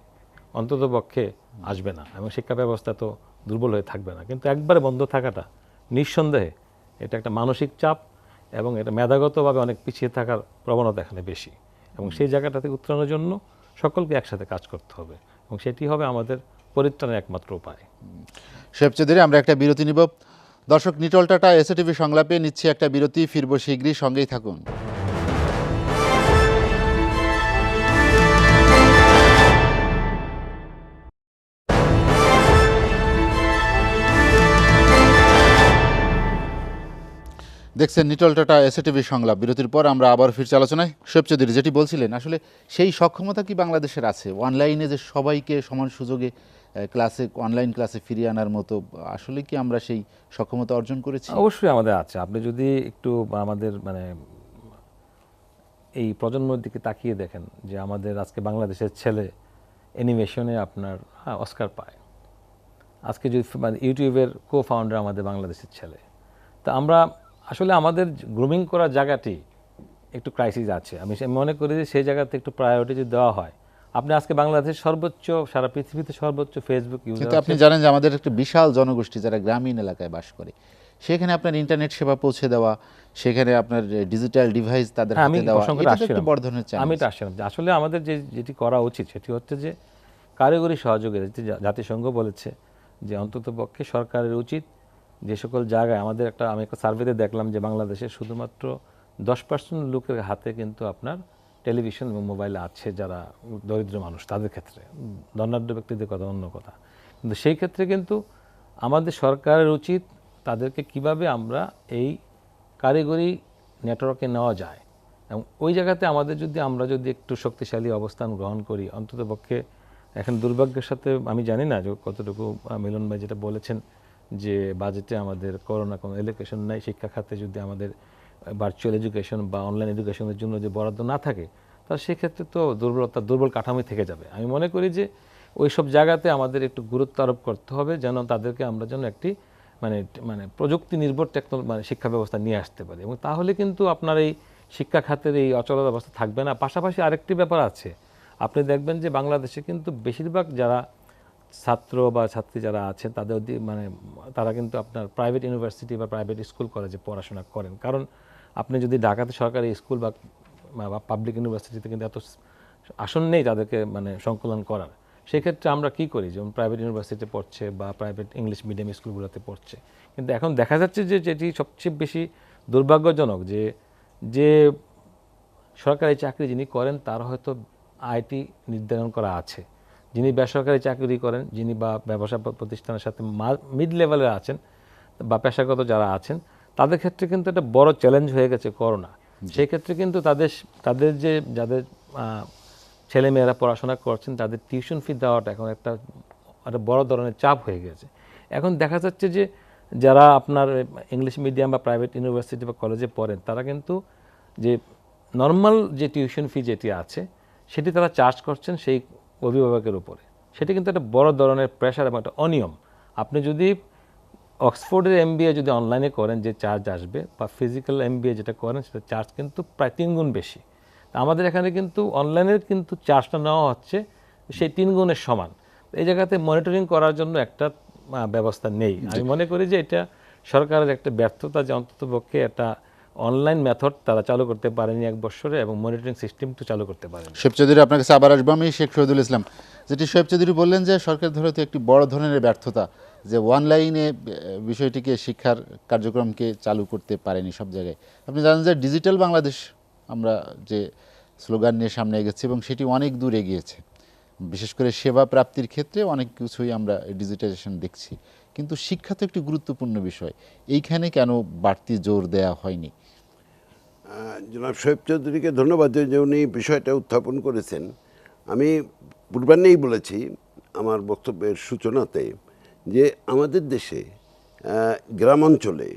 অন্ততপক্ষে আসবে না, এবং শিক্ষা ব্যবস্থা তো দুর্বল হয়ে থাকবে না। কিন্তু একবারে বন্ধ থাকাটা নিঃসন্দেহে এটা একটা মানসিক চাপ, এবং এটা মেধাগতভাবে অনেক পিছিয়ে থাকার প্রবণতা এখানে বেশি। এবং সেই জায়গাটা থেকে উত্তরণের জন্য সকলকে একসাথে কাজ করতে হবে, এবং সেটি হবে আমাদের পরিত্রাণের একমাত্র উপায়। শোয়েব চৌধুরী, আমরা একটা বিরতি নিব। দর্শক, নিটল টাটা এসএটিভি সংলাপে নিচ্ছে একটা বিরতি, ফিরবো শীঘ্রই, সঙ্গেই থাকুন। দেখছেন নিটল টাটা এসএটিভি সংলাপ। বিরতির পর আমরা আবার ফিরছি আলোচনায়। শোয়েব চৌধুরী, যেটি বলছিলেন, আসলে সেই সক্ষমতা কি বাংলাদেশের আছে অনলাইনে যে সবাইকে সমান সুযোগে অনলাইন ক্লাসে ফিরিয়ে আনার মতো? আসলে কি আমরা সেই সক্ষমতা অর্জন করেছি? অবশ্যই আমাদের আছে। আপনি যদি একটু আমাদের মানে এই প্রজন্মের দিকে তাকিয়ে দেখেন যে আমাদের আজকে বাংলাদেশের ছেলে অ্যানিমেশনে আপনার অস্কার পায়। আজকে যদি মানে ইউটিউবের ফাউন্ডার আমাদের বাংলাদেশের ছেলে। তা আমরা আসলে আমাদের গ্রুমিং করার জায়গাটি একটু ক্রাইসিস আছে। আমি মনে করি যে সেই জায়গাতে একটু প্রায়োরিটি যদি দেওয়া হয়, আপনি আজকে বাংলাদেশের সর্বোচ্চ, সারা পৃথিবীতে সর্বোচ্চ ফেসবুক ইউজার। কিন্তু আপনি জানেন যে আমাদের একটা বিশাল জনগোষ্ঠী যারা গ্রামীণ এলাকায় বাস করে, সেখানে আপনার ইন্টারনেট সেবা পৌঁছে দেওয়া, সেখানে আপনার ডিজিটাল ডিভাইস তাদের হাতে দেওয়া, এটা তো একটা বড় ধরনের চ্যালেঞ্জ। আমি এটা আসছিলাম যে আসলে আমাদের যেটি করা উচিত সেটি হচ্ছে যে কারিগরি সহযোগিতা। জাতিসংঘ বলেছে যে অন্ততপক্ষে সরকারের উচিত যে সকল জায়গায় আমি একটা সার্ভেতে দেখলাম যে বাংলাদেশে শুধুমাত্র 10% লোকের হাতে কিন্তু আপনার টেলিভিশন এবং মোবাইল আছে, যারা দরিদ্র মানুষ তাদের ক্ষেত্রে। ধনাঢ্য ব্যক্তিদের কথা অন্য কথা, কিন্তু সেই ক্ষেত্রে কিন্তু আমাদের সরকারের উচিত তাদেরকে কিভাবে আমরা এই কারিগরি নেটওয়ার্কে নেওয়া যায়, এবং ওই জায়গাতে আমরা যদি একটু শক্তিশালী অবস্থান গ্রহণ করি, অন্ততপক্ষে এখন দুর্ভাগ্যের সাথে আমি জানি না যে কতটুকু মিলন ভাই যেটা বলেছেন যে বাজেটে আমাদের করোনা কোনো এলোকেশন নাই, শিক্ষা খাতে যদি আমাদের ভার্চুয়াল এডুকেশন বা অনলাইন এডুকেশনের জন্য যে বরাদ্দ না থাকে, তাহলে সেক্ষেত্রে তো দুর্বল কাঠামোই থেকে যাবে। আমি মনে করি যে ওই সব জায়গাতে আমাদের একটু গুরুত্ব আরোপ করতে হবে, যেন তাদেরকে আমরা যেন একটি মানে প্রযুক্তি নির্ভর শিক্ষা ব্যবস্থা নিয়ে আসতে পারি, এবং তাহলে কিন্তু আপনার এই শিক্ষা খাতের এই অচল অবস্থা থাকবে না। পাশাপাশি আরেকটি ব্যাপার আছে, আপনি দেখবেন যে বাংলাদেশে কিন্তু বেশিরভাগ যারা ছাত্র বা ছাত্রী যারা আছেন তারা কিন্তু আপনার প্রাইভেট ইউনিভার্সিটি বা প্রাইভেট স্কুল কলেজে পড়াশোনা করেন। কারণ আপনি যদি ঢাকাতে সরকারি স্কুল বা পাবলিক ইউনিভার্সিটিতে কিন্তু এত আসন নেই তাদেরকে সংকলন করার। সেক্ষেত্রে আমরা কি করি, যেমন প্রাইভেট ইউনিভার্সিটিতে পড়ছে বা প্রাইভেট ইংলিশ মিডিয়াম স্কুলগুলোতে পড়ছে। কিন্তু এখন দেখা যাচ্ছে যে যেটি সবচেয়ে বেশি দুর্ভাগ্যজনক, যে যে সরকারি চাকরি যিনি করেন তার হয়তো আইটি নির্ধারণ করা আছে, যিনি বেসরকারি চাকরি করেন, যিনি বা ব্যবসা প্রতিষ্ঠানের সাথে মিড লেভেলে আছেন বা পেশাগত যারা আছেন, তাদের ক্ষেত্রে কিন্তু একটা বড় চ্যালেঞ্জ হয়ে গেছে করোনা। সেই ক্ষেত্রে কিন্তু তাদের যাদের ছেলেমেয়েরা পড়াশোনা করছেন তাদের টিউশন ফি দেওয়াটা এখন একটা বড় ধরনের চাপ হয়ে গেছে। এখন দেখা যাচ্ছে যে যারা আপনার ইংলিশ মিডিয়াম বা প্রাইভেট ইউনিভার্সিটি বা কলেজে পড়েন তারা কিন্তু যে নর্মাল যে টিউশন ফি যেটি আছে সেটি তারা চার্জ করছেন সেই অভিভাবকের উপরে। সেটি কিন্তু একটা বড় ধরনের প্রেশার এবং একটা অনিয়ম। আপনি যদি অক্সফোর্ডের MBA যদি অনলাইনে করেন যে চার্জ আসবে, বা ফিজিক্যাল MBA যেটা করেন সেটা চার্জ কিন্তু প্রায় 3 গুণ বেশি। আমাদের এখানে কিন্তু অনলাইনের কিন্তু চার্জটা নেওয়া হচ্ছে সেই 3 গুণের সমান। এই জায়গাতে মনিটরিং করার জন্য একটা ব্যবস্থা নেই। আমি মনে করি যে এটা সরকারের একটা ব্যর্থতা যে অন্ততপক্ষে একটা অনলাইন মেথড তারা চালু করতে পারেনি 1 বছরে, এবং মনিটরিং সিস্টেমটা চালু করতে পারেনি। শোয়েব চৌধুরী, আপনার কাছে আবার আসবো আমি। শেখ শহীদুল ইসলাম, যেটি শোয়েব চৌধুরী বললেন যে সরকার ধরে তো একটি বড় ধরনের ব্যর্থতা যে অনলাইনে বিষয়টিকে, শিক্ষার কার্যক্রমকে চালু করতে পারেনি সব জায়গায়। আপনি জানেন যে ডিজিটাল বাংলাদেশ আমরা যে স্লোগান নিয়ে সামনে এগেছি এবং সেটি অনেক দূর এগিয়েছে, বিশেষ করে সেবা প্রাপ্তির ক্ষেত্রে অনেক কিছুই আমরা ডিজিটাইজেশন দেখছি। কিন্তু শিক্ষা তো একটি গুরুত্বপূর্ণ বিষয়, এইখানে কেন বাড়তি জোর দেওয়া হয়নি? জনাব শোয়েব চৌধুরীকে ধন্যবাদ যে উনি বিষয়টা উত্থাপন করেছেন। আমি পূর্বাহ্নেই বলেছি আমার বক্তব্যের সূচনাতে যে আমাদের দেশে গ্রামাঞ্চলে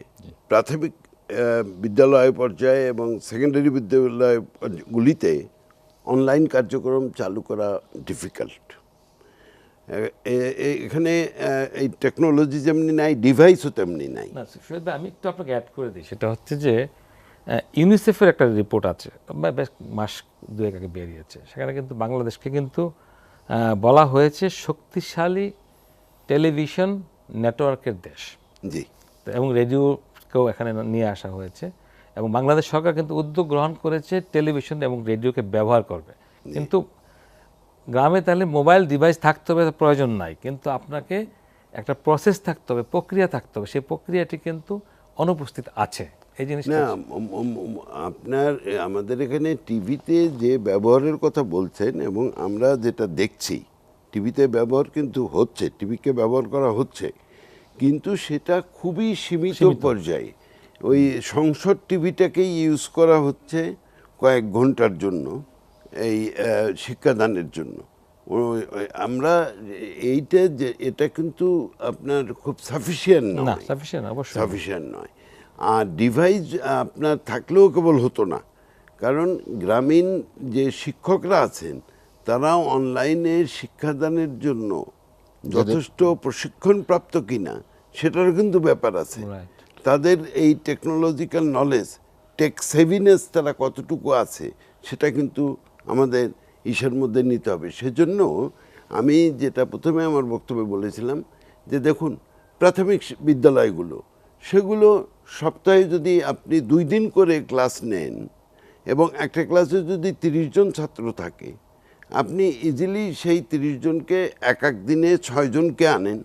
প্রাথমিক বিদ্যালয় পর্যায়ে এবং সেকেন্ডারি বিদ্যালয়গুলিতে অনলাইন কার্যক্রম চালু করা ডিফিকাল্ট। এখানে এই টেকনোলজি যেমনি নাই, ডিভাইসও তেমনি নাই। না শহীদ ভাই, আমি একটু আপনাকে অ্যাড করে দিই। সেটা হচ্ছে যে ইউনিসেফের একটা রিপোর্ট আছে, বেশ মাস 2 আগে বেরিয়েছে। সেখানে কিন্তু বাংলাদেশকে কিন্তু বলা হয়েছে শক্তিশালী টেলিভিশন নেটওয়ার্কের দেশ। জি, এবং রেডিওকেও এখানে নিয়ে আসা হয়েছে, এবং বাংলাদেশ সরকার কিন্তু উদ্যোগ গ্রহণ করেছে টেলিভিশন এবং রেডিওকে ব্যবহার করবে। কিন্তু গ্রামে তাহলে মোবাইল ডিভাইস থাকতে হবে প্রয়োজন নাই, কিন্তু আপনাকে একটা প্রসেস থাকতে হবে, প্রক্রিয়া থাকতে হবে। সেই প্রক্রিয়াটি কিন্তু অনুপস্থিত আছে এই জিনিসটা। না আপনার আমাদের এখানে টিভিতে যে ব্যবহারের কথা বলছেন এবং আমরা যেটা দেখছি, টিভিতে ব্যবহার কিন্তু হচ্ছে, টিভিকে ব্যবহার করা হচ্ছে, কিন্তু সেটা খুবই সীমিত পর্যায়ে। ওই সংসদ টিভিটাকেই ইউজ করা হচ্ছে কয়েক ঘন্টার জন্য এই শিক্ষাদানের জন্য। আমরা এইটা যে এটা কিন্তু আপনার খুব সাফিসিয়েন্ট না, নয়, সাফিসিয়েন্ট নয়। আর ডিভাইস আপনার থাকলেও কেবল হতো না, কারণ গ্রামীণ যে শিক্ষকরা আছেন তারাও অনলাইনে শিক্ষাদানের জন্য যথেষ্ট প্রশিক্ষণপ্রাপ্ত কিনা সেটারও কিন্তু ব্যাপার আছে। তাদের এই টেকনোলজিক্যাল নলেজ, টেক সেভিনেস তারা কতটুকু আছে সেটা কিন্তু আমাদের ইসের মধ্যে নিতে হবে। সেজন্য আমি যেটা প্রথমে আমার বক্তব্যে বলেছিলাম যে দেখুন, প্রাথমিক বিদ্যালয়গুলো সেগুলো সপ্তাহে যদি আপনি 2 দিন করে ক্লাস নেন এবং একটা ক্লাসে যদি 30 জন ছাত্র থাকে, আপনি ইজিলি সেই 30 জনকে এক দিনে 6 জনকে আনেন।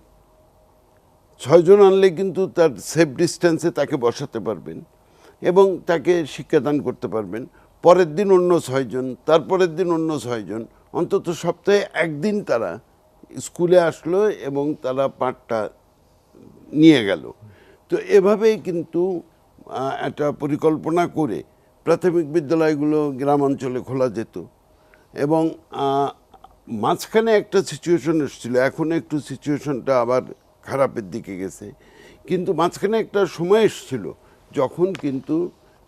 6 জন আনলে কিন্তু তার সেফ ডিস্টেন্সে তাকে বসাতে পারবেন এবং তাকে শিক্ষাদান করতে পারবেন। পরের দিন অন্য 6 জন, তারপরের দিন অন্য 6 জন, অন্তত সপ্তাহে 1 দিন তারা স্কুলে আসলো এবং তারা পাঠটা নিয়ে গেল। তো এভাবেই কিন্তু একটা পরিকল্পনা করে প্রাথমিক বিদ্যালয়গুলো গ্রাম অঞ্চলে খোলা যেত। এবং মাঝখানে একটা সিচুয়েশন এসেছিল, এখন একটু সিচুয়েশনটা আবার খারাপের দিকে গেছে, কিন্তু মাঝখানে একটা সময় এসেছিল যখন কিন্তু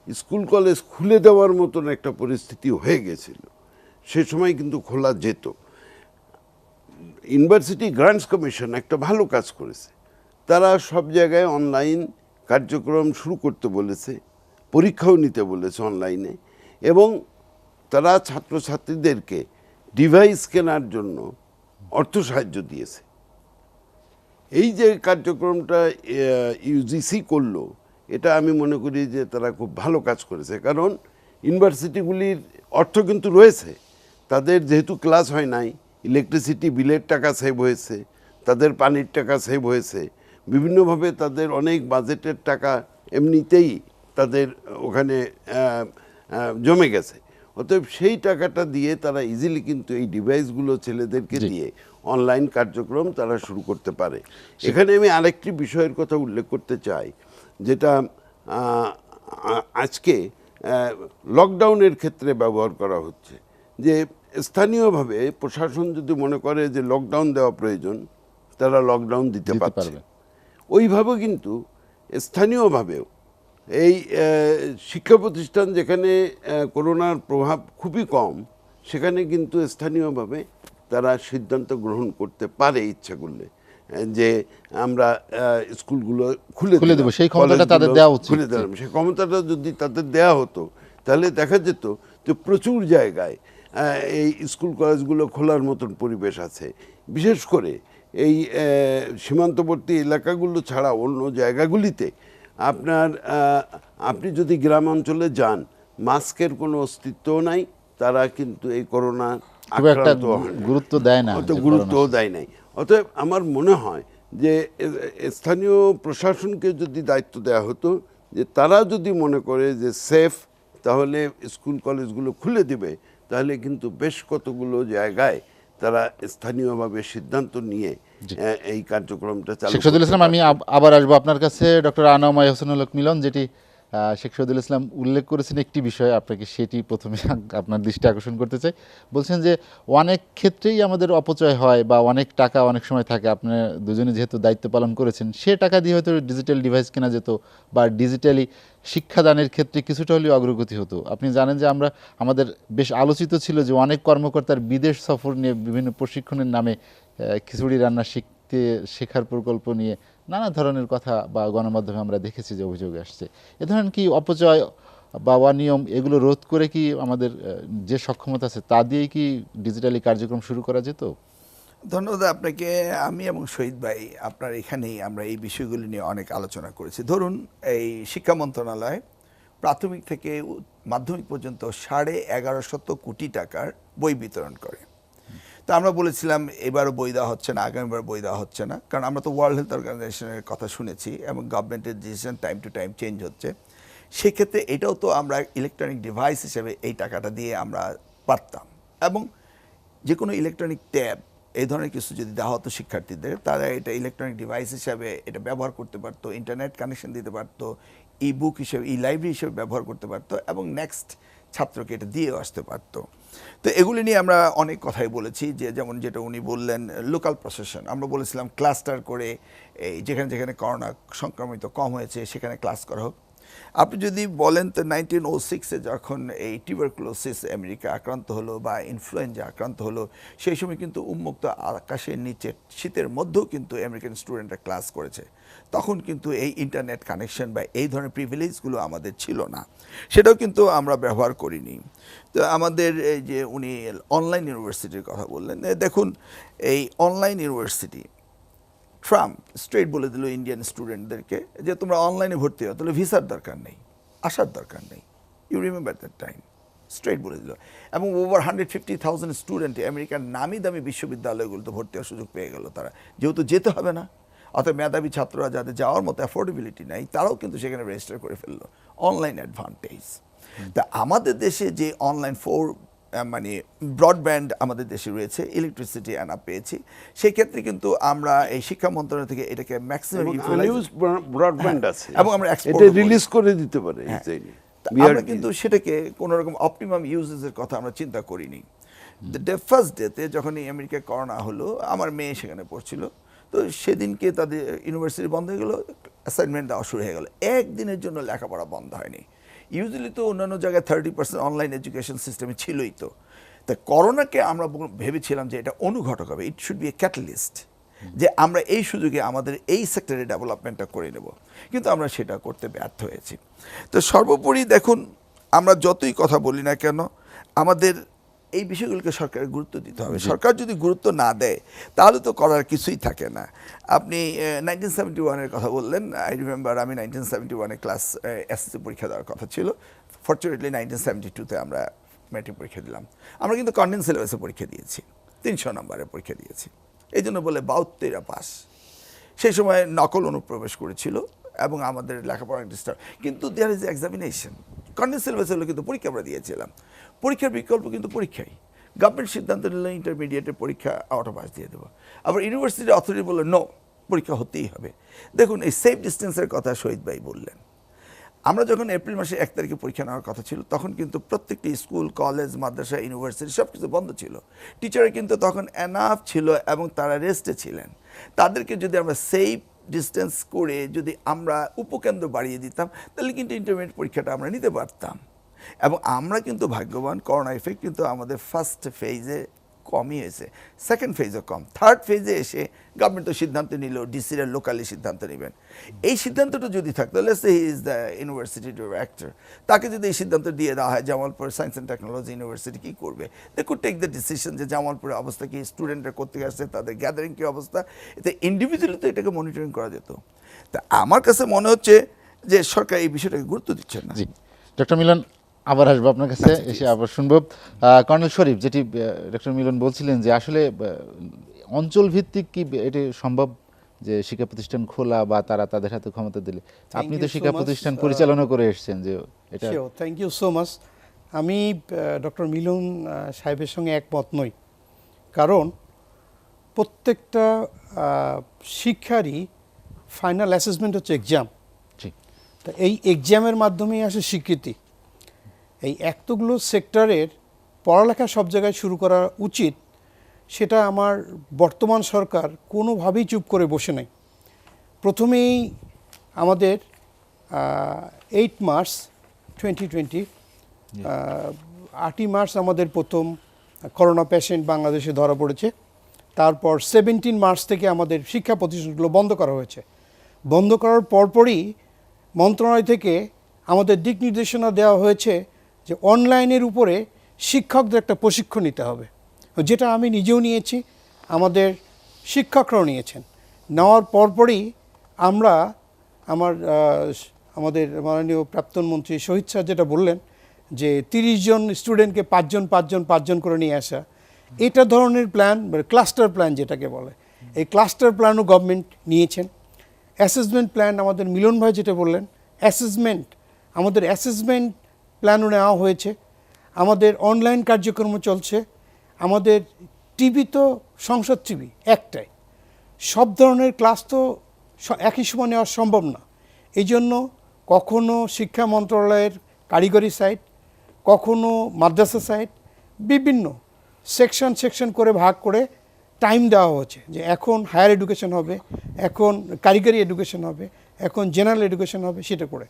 স্কুল কলেজ খুলে দেওয়ার মতন একটা পরিস্থিতি হয়ে গেছিল। সে সময় কিন্তু খোলা যেত। ইউনিভার্সিটি গ্রান্টস কমিশন একটা ভালো কাজ করেছে, তারা সব জায়গায় অনলাইন কার্যক্রম শুরু করতে বলেছে, পরীক্ষাও নিতে বলেছে অনলাইনে, এবং তারা ছাত্রছাত্রীদেরকে ডিভাইস কেনার জন্য অর্থ সাহায্য দিয়েছে। এই যে কার্যক্রমটা ইউজিসি করলো, এটা আমি মনে করি যে তারা খুব ভালো কাজ করেছে, কারণ ইউনিভার্সিটিগুলির অর্থ কিন্তু রয়েছে, তাদের যেহেতু ক্লাস হয় নাই, ইলেকট্রিসিটি বিলের টাকা সেভ হয়েছে, তাদের পানির টাকা সেভ হয়েছে, বিভিন্নভাবে তাদের অনেক বাজেটের টাকা এমনিতেই তাদের ওখানে জমে গেছে। অতএব সেই টাকাটা দিয়ে তারা ইজিলি কিন্তু এই ডিভাইসগুলো ছেলেদেরকে জি। দিয়ে অনলাইন কার্যক্রম তারা শুরু করতে পারে। এখানে আমি আরেকটি বিষয়ের কথা উল্লেখ করতে চাই, যেটা আজকে লকডাউনের ক্ষেত্রে ব্যবহার করা হচ্ছে, যে স্থানীয়ভাবে প্রশাসন যদি মনে করে যে লকডাউন দেওয়া প্রয়োজন, তারা লকডাউন দিতে দিতে পারছে। পারবে। ওইভাবে কিন্তু স্থানীয়ভাবেও এই শিক্ষা প্রতিষ্ঠান যেখানে করোনার প্রভাব খুবই কম, সেখানে কিন্তু স্থানীয়ভাবে তারা সিদ্ধান্ত গ্রহণ করতে পারে ইচ্ছা করলে, যে আমরা স্কুলগুলো খুলে খুলে দেব, দিলাম, সেই ক্ষমতাটা তাদের কলেজগুলো দেওয়া উচিত। খুলে দিলাম। সেই ক্ষমতাটা যদি তাদের দেওয়া হতো, তাহলে দেখা যেত যে প্রচুর জায়গায় এই স্কুল কলেজগুলো খোলার মতন পরিবেশ আছে। বিশেষ করে এই সীমান্তবর্তী এলাকাগুলো ছাড়া অন্য জায়গাগুলিতে আপনি যদি গ্রাম অঞ্চলে যান, মাস্কের কোনো অস্তিত্ব নাই, তারা কিন্তু এই করোনা খুব একটা আক্রান্ত হয়নি। গুরুত্ব দেয় না অত যে গুরুত্ব করোনা। দেয় নাই। অতএব আমার মনে হয় যে স্থানীয় প্রশাসনকে যদি দায়িত্ব দেওয়া হতো, যে তারা যদি মনে করে যে সেফ, তাহলে স্কুল কলেজগুলো খুলে দিবে, তাহলে কিন্তু বেশ কতগুলো জায়গায় তারা স্থানীয়ভাবে সিদ্ধান্ত নিয়ে এই কার্যক্রমটা চালু শেখ শহীদুল করতে ইসলাম, আমি পারত। আবার আসবো আপনার কাছে। ডক্টর আনোয়ার হোসেনুল হক মিলন, যেটি শেখ শহীদুল ইসলাম উল্লেখ করেছেন একটি বিষয়, আপনাকে সেটি প্রথমে আপনার দৃষ্টি আকর্ষণ করতে চাই। বলছেন যে অনেক ক্ষেত্রেই আমাদের অপচয় হয়, বা অনেক টাকা অনেক সময় থাকে। আপনার দুজনে যেহেতু দায়িত্ব পালন করেছেন, সে টাকা দিয়ে হয়তো ডিজিটাল ডিভাইস কেনা যেত, বা ডিজিটালি শিক্ষাদানের ক্ষেত্রে কিছুটা হলেও অগ্রগতি হতো। আপনি জানেন যে আমাদের বেশ আলোচিত ছিল যে অনেক কর্মকর্তার বিদেশ সফর নিয়ে বিভিন্ন প্রশিক্ষণের নামে খিচুড়ি রান্না শেখার প্রকল্প নিয়ে নানা ধরনের কথা বা গণমাধ্যমে আমরা দেখেছি যে অভিযোগ আসছে। এ ধরনের কি অপচয় বা অনিয়ম, এগুলো রোধ করে কি আমাদের যে সক্ষমতা আছে তা দিয়েই কি ডিজিটালি কার্যক্রম শুরু করা যেত? ধন্যবাদ আপনাকে। আমি এবং শহীদ ভাই আপনার এখানেই আমরা এই বিষয়গুলি নিয়ে অনেক আলোচনা করেছি। ধরুন, এই শিক্ষা মন্ত্রণালয় প্রাথমিক থেকে মাধ্যমিক পর্যন্ত 1150 কোটি টাকার বই বিতরণ করে। তো আমরা বলেছিলাম এবারও বই দেওয়া হচ্ছে না, আগামীবার বই দেওয়া হচ্ছে না, কারণ আমরা তো ওয়ার্ল্ড হেলথ অর্গানাইজেশনের কথা শুনেছি এবং গভর্নমেন্টের decision time to time change হচ্ছে। সেক্ষেত্রে এটাও তো আমরা ইলেকট্রনিক ডিভাইস হিসেবে এই টাকাটা দিয়ে আমরা পারতাম, এবং যে কোনো ইলেকট্রনিক ট্যাব এই ধরনের কিছু যদি দেওয়া হতো শিক্ষার্থীদের, তারা এটা ইলেকট্রনিক ডিভাইস হিসাবে এটা ব্যবহার করতে পারতো, ইন্টারনেট কানেকশন দিতে পারতো, ই বুক হিসেবে, ই লাইব্রেরি হিসেবে ব্যবহার করতে পারতো, এবং নেক্সট ছাত্রকে এটা দিয়েও আসতে পারতো। তো এগুলি নিয়ে আমরা অনেক কথাই বলেছি, যে যেমন যেটা উনি বললেন লোকাল প্রশাসন, আমরা বলেছিলাম ক্লাস্টার করে এই যেখানে যেখানে করোনা সংক্রমিত কম হয়েছে সেখানে ক্লাস করা হোক। আপনি যদি বলেন তো 1906-এ যখন এই টিউবারকুলোসিস আমেরিকা আক্রান্ত হলো বা ইনফ্লুয়েঞ্জা আক্রান্ত হলো, সেই সময় কিন্তু উন্মুক্ত আকাশের নিচে শীতের মধ্যেও কিন্তু আমেরিকান স্টুডেন্টরা ক্লাস করেছে। তখন কিন্তু এই ইন্টারনেট কানেকশন বা এই ধরনের প্রিভিলেজগুলো আমাদের ছিল না, সেটাও কিন্তু আমরা ব্যবহার করিনি। তো আমাদের এই যে উনি অনলাইন ইউনিভার্সিটির কথা বললেন, দেখুন এই অনলাইন ইউনিভার্সিটি ট্রাম্প স্ট্রেট বলে দিল ইন্ডিয়ান স্টুডেন্টদেরকে যে তোমরা অনলাইনে ভর্তি হও, তাহলে ভিসার দরকার নেই, আসার দরকার নেই। You remember that time, straight বলে দিল। এবং ওভার 150,000 স্টুডেন্ট আমেরিকার নামি দামি বিশ্ববিদ্যালয়গুলোতে ভর্তি হওয়ার সুযোগ পেয়ে গেল তারা, যেহেতু যেতে হবে না। অর্থাৎ মেধাবী ছাত্ররা যাদের যাওয়ার মতো অ্যাফোর্ডেবিলিটি নাই, তারাও কিন্তু সেখানে রেজিস্টার করে ফেললো, অনলাইন অ্যাডভান্টেজ। তা আমাদের দেশে যে অনলাইন মানে ব্রডব্যান্ড আমাদের দেশে রয়েছে, ইলেকট্রিসিটি আনা পেয়েছি, সেই ক্ষেত্রে কিন্তু আমরা এই শিক্ষা মন্ত্রণালয় থেকে এটাকে ম্যাক্সিমাম ব্রডব্যান্ড আছে, এবং আমরা এটা রিলিজ করে দিতে পারে। আমরা কিন্তু সেটাকে কোনো রকম অপটিমাম ইউজেসের কথা আমরা চিন্তা করিনি। ফার্স্ট ডেতে যখন এই আমেরিকায় করোনা হলো, আমার মেয়ে সেখানে পড়ছিল, তো সেদিনকে তাদের ইউনিভার্সিটি বন্ধ হয়ে গেল, অ্যাসাইনমেন্ট দেওয়া শুরু হয়ে গেল, একদিনের জন্য লেখাপড়া বন্ধ হয়নি। ইউজুয়ালি তো অন্যান্য জায়গায় 30% অনলাইন এডুকেশন সিস্টেমে ছিলই। তো তাই করোনাকে আমরা ভেবেছিলাম যে এটা অনুঘটক হবে, it should B A catalyst, যে আমরা এই সুযোগে আমাদের এই সেক্টরে ডেভেলপমেন্টটা করে নেব, কিন্তু আমরা সেটা করতে ব্যর্থ হয়েছি। তো সর্বোপরি দেখুন, আমরা যতই কথা বলি না কেন, আমাদের এই বিষয়গুলোকে সরকারের গুরুত্ব দিতে হবে। সরকার যদি গুরুত্ব না দেয় তাহলে তো করার কিছুই থাকে না। আপনি 1971-এর কথা বললেন, আই রিমেম্বার আমি 1971-এ ক্লাস এসএসসি পরীক্ষা দেওয়ার কথা ছিল। ফর্চুনেটলি 1972-তে আমরা ম্যাট্রিক পরীক্ষা দিলাম। আমরা কিন্তু কন্ডেন্স সিলেবাসে পরীক্ষা দিয়েছি, 300 নম্বরের পরীক্ষা দিয়েছি, এই জন্য বলে 72রা পাস। সেই সময় নকল অনুপ্রবেশ করেছিল এবং আমাদের লেখাপড়া ডিস্টার্ব, কিন্তু there is examination, condense syllabus হলো কিন্তু পরীক্ষা আমরা দিয়েছিলাম, পরীক্ষার বিকল্প কিন্তু পরীক্ষাই। গভর্নমেন্ট সিদ্ধান্ত নিলে ইন্টারমিডিয়েটের পরীক্ষা আউট অফ মার্কস দিয়ে দেবো, আবার ইউনিভার্সিটি অথরিটি বললো নো, পরীক্ষা হতেই হবে। দেখুন এই সেফ ডিস্টেন্সের কথা শহীদ ভাই বললেন, আমরা যখন এপ্রিল মাসে 1 তারিখে পরীক্ষা নেওয়ার কথা ছিল তখন কিন্তু প্রত্যেকটি স্কুল, কলেজ, মাদ্রাসা, ইউনিভার্সিটি সব কিছু বন্ধ ছিল। টিচাররা কিন্তু তখন এনাফ ছিল এবং তারা রেস্টে ছিলেন। তাদেরকে যদি আমরা সেফ ডিস্টেন্স করে যদি আমরা উপকেন্দ্র বাড়িয়ে দিতাম তাহলে কিন্তু ইন্টারমিডিয়েট পরীক্ষাটা আমরা নিতে পারতাম। এবং আমরা কিন্তু ভাগ্যবান, করোনা এফেক্ট কিন্তু আমাদের ফার্স্ট ফেজে কমই হয়েছে, সেকেন্ড ফেজও কম, থার্ড ফেজে এসে গভর্নমেন্ট তো সিদ্ধান্ত নিল, ডিসিরা লোকালি সিদ্ধান্ত নেবেন। এই সিদ্ধান্তটা যদি থাকতো, let's say he is the university director, তাকে যদি এই সিদ্ধান্ত দিয়ে দেওয়া হয় Jamalpur science and technology university কী করবে, they could take the decision যে জামালপুরের অবস্থা কি, স্টুডেন্টরা কোথেকে আসছে, তাদের গ্যাদারিং কী অবস্থা, এতে ইন্ডিভিজুয়ালি তো এটাকে মনিটরিং করা যেত। তা আমার কাছে মনে হচ্ছে যে সরকার এই বিষয়টাকে গুরুত্ব দিচ্ছে না। জি, ডক্টর মিলন আবার আসবো আপনার কাছে, এসে আবার শুনবো। কর্নেল শরীফ, যেটি ডক্টর মিলন বলছিলেন যে আসলে অঞ্চল ভিত্তিক কি এটি সম্ভব যে শিক্ষা প্রতিষ্ঠান খোলা বা তারা তাদের হাতে ক্ষমতা দিলে? আপনি তো you so শিক্ষা much, প্রতিষ্ঠান পরিচালনা করে এসেছেন, যে এটা থ্যাংক ইউ সো মাচ। আমি ডক্টর মিলন সাহেবের সঙ্গে একমত নই, কারণ প্রত্যেকটা শিক্ষারই ফাইনাল অ্যাসেসমেন্ট হচ্ছে এক্সাম। ঠিক। তা এই এক্সামের মাধ্যমেই আসে স্বীকৃতি। এই এতগুলো সেক্টরের পড়ালেখা সব জায়গায় শুরু করা উচিত, সেটা আমার বর্তমান সরকার কোনোভাবেই চুপ করে বসে নাই। প্রথমেই আমাদের 8 মার্চ 2020, 8ই মার্চ আমাদের প্রথম করোনা পেশেন্ট বাংলাদেশে ধরা পড়েছে। তারপর 17 মার্চ থেকে আমাদের শিক্ষা প্রতিষ্ঠানগুলো বন্ধ করা হয়েছে। বন্ধ করার পরপরই মন্ত্রণালয় থেকে আমাদের দিক নির্দেশনা দেওয়া হয়েছে যে অনলাইনের উপরে শিক্ষকদের একটা প্রশিক্ষণ নিতে হবে, যেটা আমি নিজেও নিয়েছি, আমাদের শিক্ষকরাও নিয়েছেন। নেওয়ার পরপরই আমরা আমাদের মাননীয় প্রাক্তন মন্ত্রী শহীদ স্যার যেটা বললেন যে 30 জন স্টুডেন্টকে 5 জন করে নিয়ে আসা, এটা ধরনের প্ল্যান, ক্লাস্টার প্ল্যান যেটাকে বলে, এই ক্লাস্টার প্ল্যানও গভর্নমেন্ট নিয়েছেন। অ্যাসেসমেন্ট প্ল্যান আমাদের মিলন ভাই যেটা বললেন, আমাদের অ্যাসেসমেন্ট প্ল্যানও নেওয়া হয়েছে। আমাদের অনলাইন কার্যক্রম চলছে। আমাদের টিভি তো সংসদ টিভি একটাই, সব ধরনের ক্লাস তো একই সময় নেওয়া সম্ভব না। এই জন্য কখনো শিক্ষা মন্ত্রণালয়ের কারিগরি সাইট, কখনো মাদ্রাসা সাইট, বিভিন্ন সেকশন করে ভাগ করে টাইম দেওয়া হচ্ছে যে এখন হায়ার এডুকেশন হবে, এখন কারিগরি এডুকেশন হবে, এখন জেনারেল এডুকেশন হবে, সেটা করে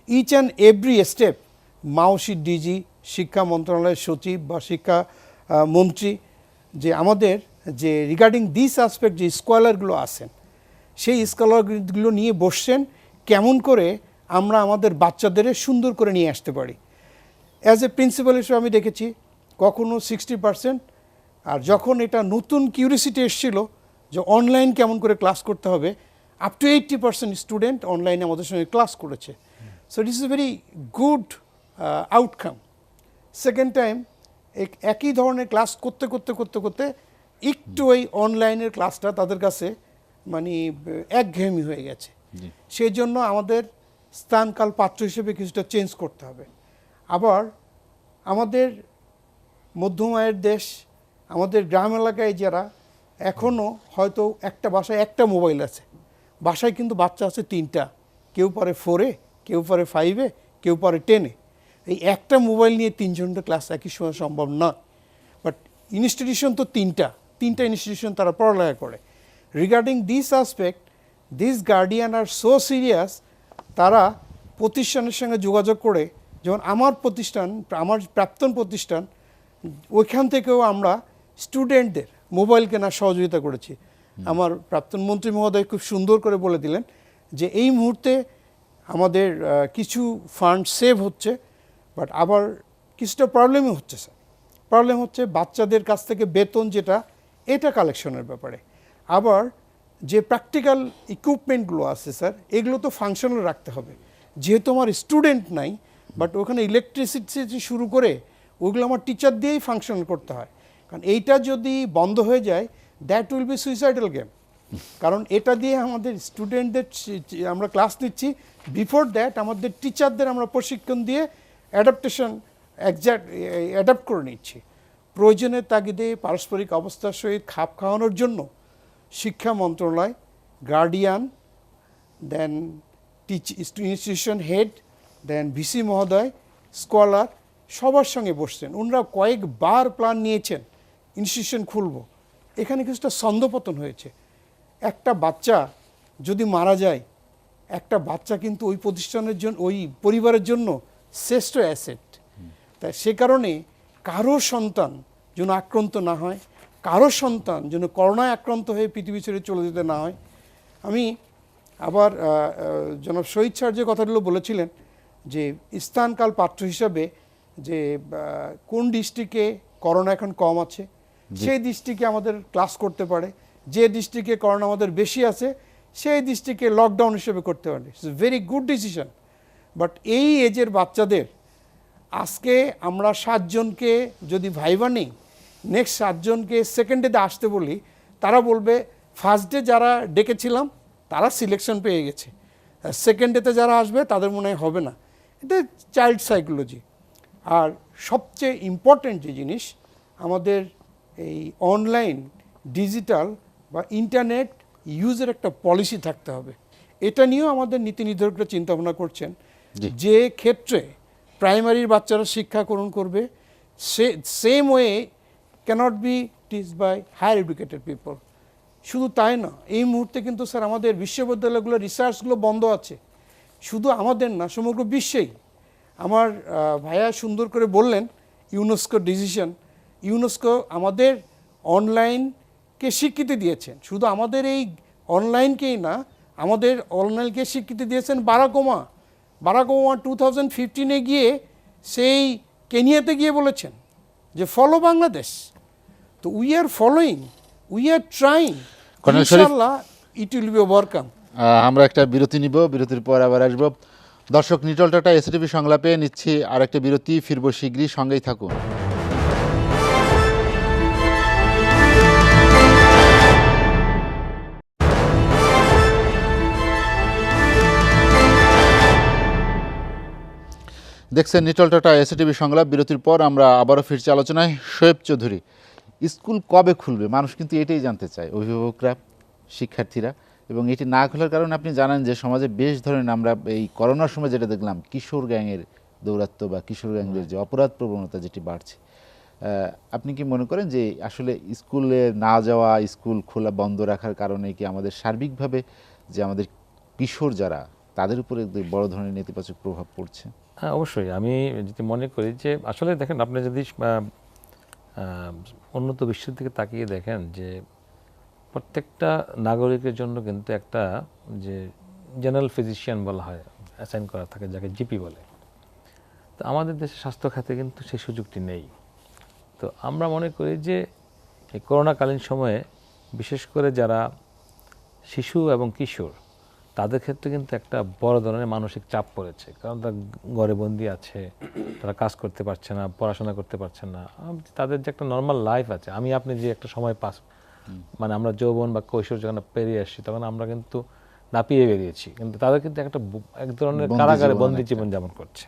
each and every step Maushi DG, শিক্ষা মন্ত্রণালয়ের সচিব বা শিক্ষা মন্ত্রী, যে আমাদের যে রিগার্ডিং দিস অ্যাসপেক্ট যে স্কলারগুলো আছেন, সেই স্কলারগুলো নিয়ে বসছেন কেমন করে আমরা আমাদের বাচ্চাদের সুন্দর করে নিয়ে আসতে পারি। অ্যাজ এ প্রিন্সিপাল হিসেবে আমি দেখেছি কখনো 60%, আর যখন এটা নতুন কিউরিসিটি এসেছিল যে অনলাইন কেমন করে ক্লাস করতে হবে, আপ টু 80% স্টুডেন্ট অনলাইনে আমাদের সঙ্গে ক্লাস করেছে। So it is a very good outcome. Second time একই ধরনের ক্লাস করতে একটু ওই অনলাইনের ক্লাসটা তাদের কাছে মানে একঘেয়েমি হয়ে গেছে। সেই জন্য আমাদের স্থানকাল পাত্র হিসেবে কিছুটা চেঞ্জ করতে হবে। আবার আমাদের মধ্যম আয়ের দেশ, আমাদের গ্রাম এলাকায় যারা এখনও হয়তো একটা বাসায় একটা মোবাইল আছে, বাসায় কিন্তু বাচ্চা আছে 3টা, কেউ পারে 4-এ, কেউ পারে 5-এ, কেউ পারে 10-এ। এই একটা মোবাইল নিয়ে 3 জনের ক্লাস একই সময় সম্ভব নয়। বাট ইনস্টিটিউশন তো 3টা ইনস্টিটিউশন তারা পড়ালেখা করে। Regarding this aspect, this guardian are so serious, তারা প্রতিষ্ঠানের সঙ্গে যোগাযোগ করে, যেমন আমার প্রতিষ্ঠান, আমার প্রাক্তন প্রতিষ্ঠান, ওইখান থেকেও আমরা স্টুডেন্টদের মোবাইল কেনার সহযোগিতা করেছি। আমার প্রাক্তন মন্ত্রী মহোদয় খুব সুন্দর করে বলে দিলেন যে এই মুহূর্তে আমাদের কিছু ফান্ড সেভ হচ্ছে, বাট আবার কিছুটা প্রবলেমও হচ্ছে স্যার। প্রবলেম হচ্ছে বাচ্চাদের কাছ থেকে বেতন যেটা, এটা কালেকশনের ব্যাপারে। আবার যে প্র্যাকটিক্যাল ইকুইপমেন্টগুলো আছে স্যার, এগুলো তো ফাংশনাল রাখতে হবে। যেহেতু আমার স্টুডেন্ট নাই, বাট ওখানে ইলেকট্রিসিটি শুরু করে ওইগুলো আমার টিচার দিয়েই ফাংশন করতে হয়। কারণ এইটা যদি বন্ধ হয়ে যায়, that will be suicidal game. কারণ এটা দিয়ে আমাদের স্টুডেন্টদের আমরা ক্লাস নিচ্ছি, বিফোর দ্যাট আমাদের টিচারদের আমরা প্রশিক্ষণ দিয়ে অ্যাডাপ্ট করে নিচ্ছি। প্রয়োজনের তাগিদে পারস্পরিক অবস্থার সহিত খাপ খাওয়ানোর জন্য শিক্ষা মন্ত্রণালয়, গার্ডিয়ান, দেন ইনস্টিটিউশন হেড, দেন ভিসি মহোদয়, স্কলার সবার সঙ্গে বসছেন। ওনারা কয়েকবার প্ল্যান নিয়েছেন ইনস্টিটিউশন খুলব। এখানে কিছুটা ছন্দপতন হয়েছে। একটা বাচ্চা যদি মারা যায়, একটা বাচ্চা কিন্তু ওই প্রতিষ্ঠানের জন্য, ওই পরিবারের জন্য শ্রেষ্ঠ অ্যাসেট। তাই সে কারণে কারো সন্তান যেন আক্রান্ত না হয়, কারো সন্তান যেন করোনায় আক্রান্ত হয়ে পৃথিবী ছেড়ে চলে যেতে না হয়। আমি আবার জনাব শহীদ স্যার যে কথাগুলো বলেছিলেন যে স্থানকাল পাত্র হিসাবে যে কোন ডিস্ট্রিক্টে করোনা এখন কম আছে সেই ডিস্ট্রিক্টে আমাদের ক্লাস করতে পারে, যে ডিস্ট্রিক্টে করোনা আমাদের বেশি আছে সেই ডিস্ট্রিক্টে লকডাউন হিসেবে করতে পারে। It's very good decision. But এই এজের বাচ্চাদের আজকে আমরা 7 জনকে যদি ভাইবা নিই, নেক্সট 7 জনকে সেকেন্ড ডেতে আসতে বলি, তারা বলবে ফার্স্ট ডে যারা ডেকেছিলাম তারা সিলেকশন পেয়ে গেছে, সেকেন্ড ডেতে যারা আসবে তাদের মনে হয় হবে না। এটা চাইল্ড সাইকোলজি। আর সবচেয়ে ইম্পর্ট্যান্ট যে জিনিস, আমাদের এই অনলাইন ডিজিটাল বা ইন্টারনেট ইউজের একটা পলিসি থাকতে হবে। এটা নিয়েও আমাদের নীতি নির্ধারকরা চিন্তাভাবনা করছেন যে ক্ষেত্রে প্রাইমারির বাচ্চারা শিক্ষা গ্রহণ করবে, same way cannot be teach by higher educated people. শুধু তাই না, এই মুহূর্তে কিন্তু স্যার আমাদের বিশ্ববিদ্যালয়গুলো রিসার্চগুলো বন্ধ আছে, শুধু আমাদের না সমগ্র বিশ্বেই। আমার ভাইয়া সুন্দর করে বললেন ইউনেস্কো ডিসিশন। ইউনেস্কো আমাদের অনলাইনকে স্বীকৃতি দিয়েছেন, শুধু আমাদের এই অনলাইনকেই না, আমাদের অনলাইনকে স্বীকৃতি দিয়েছেন বারাক ওবামা 2015-এ গিয়ে সেই কেনিয়াতে গিয়ে বলেছেন যে ফলো বাংলাদেশ। তো we are following, we are trying, ইনশাআল্লাহ ইট উইল বি ওভারকাম। আমরা একটা বিরতি নিব, বিরতির পর আবার আসব। দর্শক, নিটল টাটা এসটিভি সংলাপে নিচ্ছি আর একটা বিরতি, ফিরবো শীঘ্রই, সঙ্গেই থাকুন। দেখছেন নিটল টাটা এসটিভি সংলাপ। বিরতির পর আমরা আবারও ফিরছি আলোচনায়। শোয়েব চৌধুরী, স্কুল কবে খুলবে? মানুষ কিন্তু এটাই জানতে চায়, অভিভাবকরা, শিক্ষার্থীরা। এবং এটি না খোলার কারণে আপনি জানেন যে সমাজে বেশ ধরনের, আমরা এই করোনার সময় যেটা দেখলাম, কিশোর গ্যাংয়ের দৌরাত্ম্য বা কিশোর গ্যাংয়ের যে অপরাধ প্রবণতা যেটি বাড়ছে, আপনি কি মনে করেন যে আসলে স্কুলে না যাওয়া, স্কুল খোলা বন্ধ রাখার কারণে কি আমাদের সার্বিকভাবে যে আমাদের কিশোর যারা, তাদের উপরে বড় ধরনের নেতিবাচক প্রভাব পড়ছে? হ্যাঁ, অবশ্যই। আমি যেটি মনে করি যে আসলে দেখেন, আপনি যদি উন্নত বিশ্বের দিকে তাকিয়ে দেখেন যে প্রত্যেকটা নাগরিকের জন্য কিন্তু একটা যে জেনারেল ফিজিশিয়ান বলা হয়, অ্যাসাইন করা থাকে, যাকে জিপি বলে। তো আমাদের দেশে স্বাস্থ্য খাতে কিন্তু সেই সুযোগটি নেই। তো আমরা মনে করি যে এই করোনাকালীন সময়ে বিশেষ করে যারা শিশু এবং কিশোর, তাদের ক্ষেত্রে কিন্তু একটা বড় ধরনের মানসিক চাপ পড়েছে। কারণ তারা ঘরে বন্দি আছে, তারা কাজ করতে পারছে না, পড়াশোনা করতে পারছে না। তাদের যে একটা নর্মাল লাইফ আছে, আমি আপনি যে একটা সময় পাস, মানে আমরা যৌবন বা কৈশোর যখন পেরিয়ে আসছি, তখন আমরা কিন্তু নাপিয়ে বেরিয়েছি, কিন্তু তাদের কিন্তু এক ধরনের কারাগারে বন্দি জীবন যাপন করছে।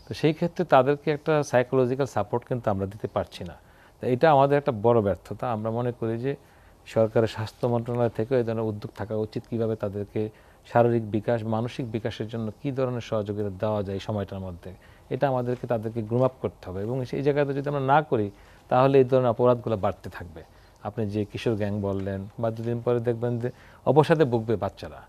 তো সেই ক্ষেত্রে তাদেরকে একটা সাইকোলজিক্যাল সাপোর্ট কিন্তু আমরা দিতে পারছি না। তো এটা আমাদের একটা বড় ব্যর্থতা। আমরা মনে করি যে সরকারের স্বাস্থ্য মন্ত্রণালয় থেকে এই ধরনের উদ্যোগ থাকা উচিত, কীভাবে তাদেরকে শারীরিক বিকাশ, মানসিক বিকাশের জন্য কী ধরনের সহযোগিতা দেওয়া যায় এই সময়টার মধ্যে, এটা আমাদেরকে তাদেরকে গ্রুম আপ করতে হবে। এবং সেই জায়গাতে যদি আমরা না করি, তাহলে এই ধরনের অপরাধগুলো বাড়তে থাকবে। আপনি যে কিশোর গ্যাং বললেন, বা দুদিন পরে দেখবেন যে অবসাদে ভুগবে বাচ্চারা।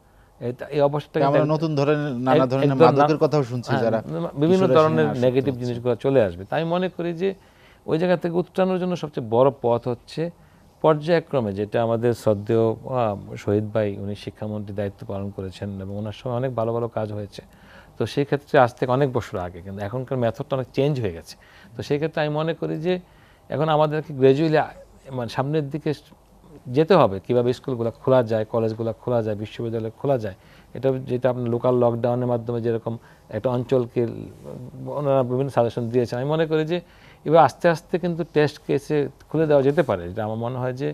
এই অবস্থাটা আমরা নতুন ধরনের নানা ধরনের মাদকের কথাও শুনছি, যারা বিভিন্ন ধরনের নেগেটিভ জিনিসগুলো চলে আসবে। তাই আমি মনে করি যে ওই জায়গা থেকে উত্তরণের জন্য সবচেয়ে বড় পথ হচ্ছে পর্যায়ক্রমে, যেটা আমাদের শ্রদ্ধেয় শহীদ ভাই, উনি শিক্ষামন্ত্রীর দায়িত্ব পালন করেছেন এবং ওনার সময় অনেক ভালো ভালো কাজ হয়েছে। তো সেই ক্ষেত্রে আজ থেকে অনেক বছর আগে, কিন্তু এখনকার মেথডটা অনেক চেঞ্জ হয়ে গেছে। তো সেই ক্ষেত্রে আমি মনে করি যে এখন আমাদেরকে গ্র্যাজুয়ালি মানে সামনের দিকে যেতে হবে, কীভাবে স্কুলগুলো খোলা যায়, কলেজগুলো খোলা যায়, বিশ্ববিদ্যালয় খোলা যায়। এটা যেটা আপনার লোকাল লকডাউনের মাধ্যমে যেরকম একটা অঞ্চলকে ওনারা বিভিন্ন সাজেশন দিয়েছেন, আমি মনে করি যে এবার আস্তে আস্তে কিন্তু টেস্ট কেসে খুলে দেওয়া যেতে পারে। এটা আমার মনে হয় যে,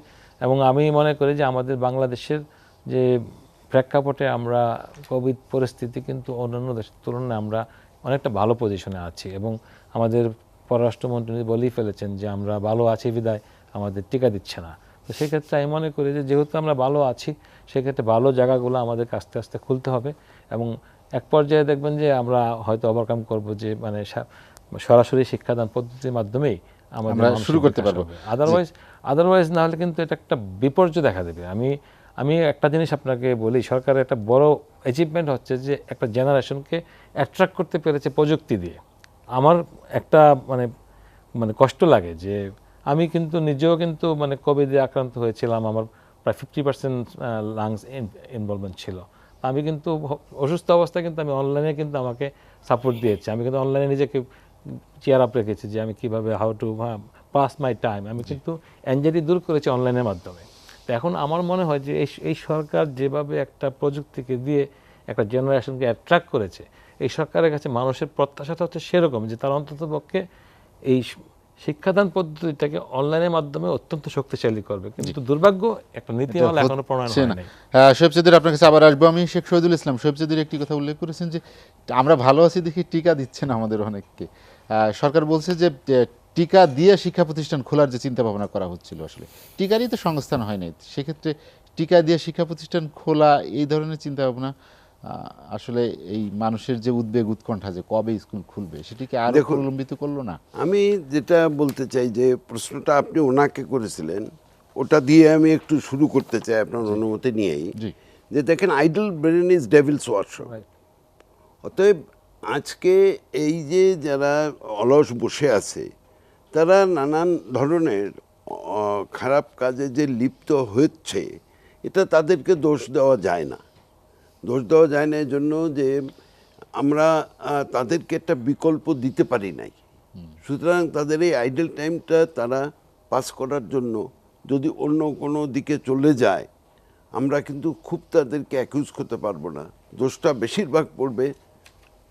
এবং আমি মনে করি যে আমাদের বাংলাদেশের যে প্রেক্ষাপটে আমরা কোভিড পরিস্থিতি কিন্তু অন্যান্য দেশের তুলনায় আমরা অনেকটা ভালো পজিশনে আছি এবং আমাদের পররাষ্ট্রমন্ত্রী বলেই ফেলেছেন যে আমরা ভালো আছি বিদায় আমাদের টিকা দিচ্ছে না। তো সেক্ষেত্রে আমি মনে করি যে যেহেতু আমরা ভালো আছি সেক্ষেত্রে ভালো জায়গাগুলো আমাদেরকে আস্তে আস্তে খুলতে হবে এবং এক পর্যায়ে দেখবেন যে আমরা হয়তো ওভারকাম করব যে মানে সরাসরি শিক্ষাদান পদ্ধতির মাধ্যমেই আমাদের আমরা মানসিক শুরু করতে বিকাশ পারবো। হবে। আদারওয়াইজ না হলে কিন্তু এটা একটা বিপর্যয় দেখা দেবে। আমি একটা জিনিস আপনাকে বলি, সরকারের একটা বড় অ্যাচিভমেন্ট হচ্ছে যে একটা জেনারেশনকে অ্যাট্রাক্ট করতে পেরেছে প্রযুক্তি দিয়ে। আমার একটা মানে মানে কষ্ট লাগে যে আমি কিন্তু নিজেও কিন্তু মানে কোভিডে আক্রান্ত হয়েছিলাম, আমার প্রায় 50% লাংস ইনভলভমেন্ট ছিল। আমি কিন্তু অসুস্থ অবস্থায় কিন্তু আমি অনলাইনে কিন্তু আমাকে সাপোর্ট দিয়েছে, আমি কিন্তু অনলাইনে নিজেকে চেয়ার আপ রেখেছি যে আমি কীভাবে how to pass my time, আমি কিন্তু অ্যাংজাইটি দূর করেছি অনলাইনের মাধ্যমে। তো এখন আমার মনে হয় যে এই সরকার যেভাবে একটা প্রযুক্তিকে দিয়ে একটা জেনারেশনকে অ্যাট্রাক্ট করেছে, এই সরকারের কাছে মানুষের প্রত্যাশাটা হচ্ছে সেরকম যে তারা অন্ততপক্ষে এই শিক্ষাদান পদ্ধতিটাকে অনলাইনের মাধ্যমে অত্যন্ত শক্তিশালী করবে। কিন্তু দুর্ভাগ্য একটা নীতিমালা এখনো প্রণয়ন হয় নাই। শোয়েব চৌধুরী, আপনার কাছে আবার আসবো আমি। শেখ শহীদুল ইসলাম, শোয়েব চৌধুরী একটি কথা উল্লেখ করেছেন যে আমরা ভালো আছি দেখি টিকা দিচ্ছে না আমাদের অনেককে। সরকার বলছে যে টিকা দিয়ে শিক্ষা প্রতিষ্ঠান খোলার যে চিন্তা ভাবনা করা হচ্ছিল, আসলে টিকারই তো সংস্থান হয় নাই, সেক্ষেত্রে টিকা দিয়ে শিক্ষা প্রতিষ্ঠান খোলা এই ধরনের চিন্তা ভাবনা আসলে এই মানুষের যে উদ্বেগ উৎকণ্ঠা যে কবে স্কুল খুলবে সেটিকে আরো প্রলম্বিত করলো না? আমি যেটা বলতে চাই যে প্রশ্নটা আপনি ওনাকে করেছিলেন, ওটা দিয়ে আমি একটু শুরু করতে চাই আপনার অনুমতি নিয়েই। জি। যে দেখেন, idol brain is Devil's workshop. অতএব আজকে এই যে যারা অলস বসে আছে তারা নানান ধরনের খারাপ কাজে যে লিপ্ত হচ্ছে, এটা তাদেরকে দোষ দেওয়া যায় না। দোষ দেওয়া যায় না এই জন্য যে আমরা তাদেরকে একটা বিকল্প দিতে পারি নাই। সুতরাং তাদের এই আইডল টাইমটা তারা পাস করার জন্য যদি অন্য কোনো দিকে চলে যায়, আমরা কিন্তু খুব তাদেরকে অ্যাকিউজ করতে পারবো না। দোষটা বেশিরভাগ পড়বে,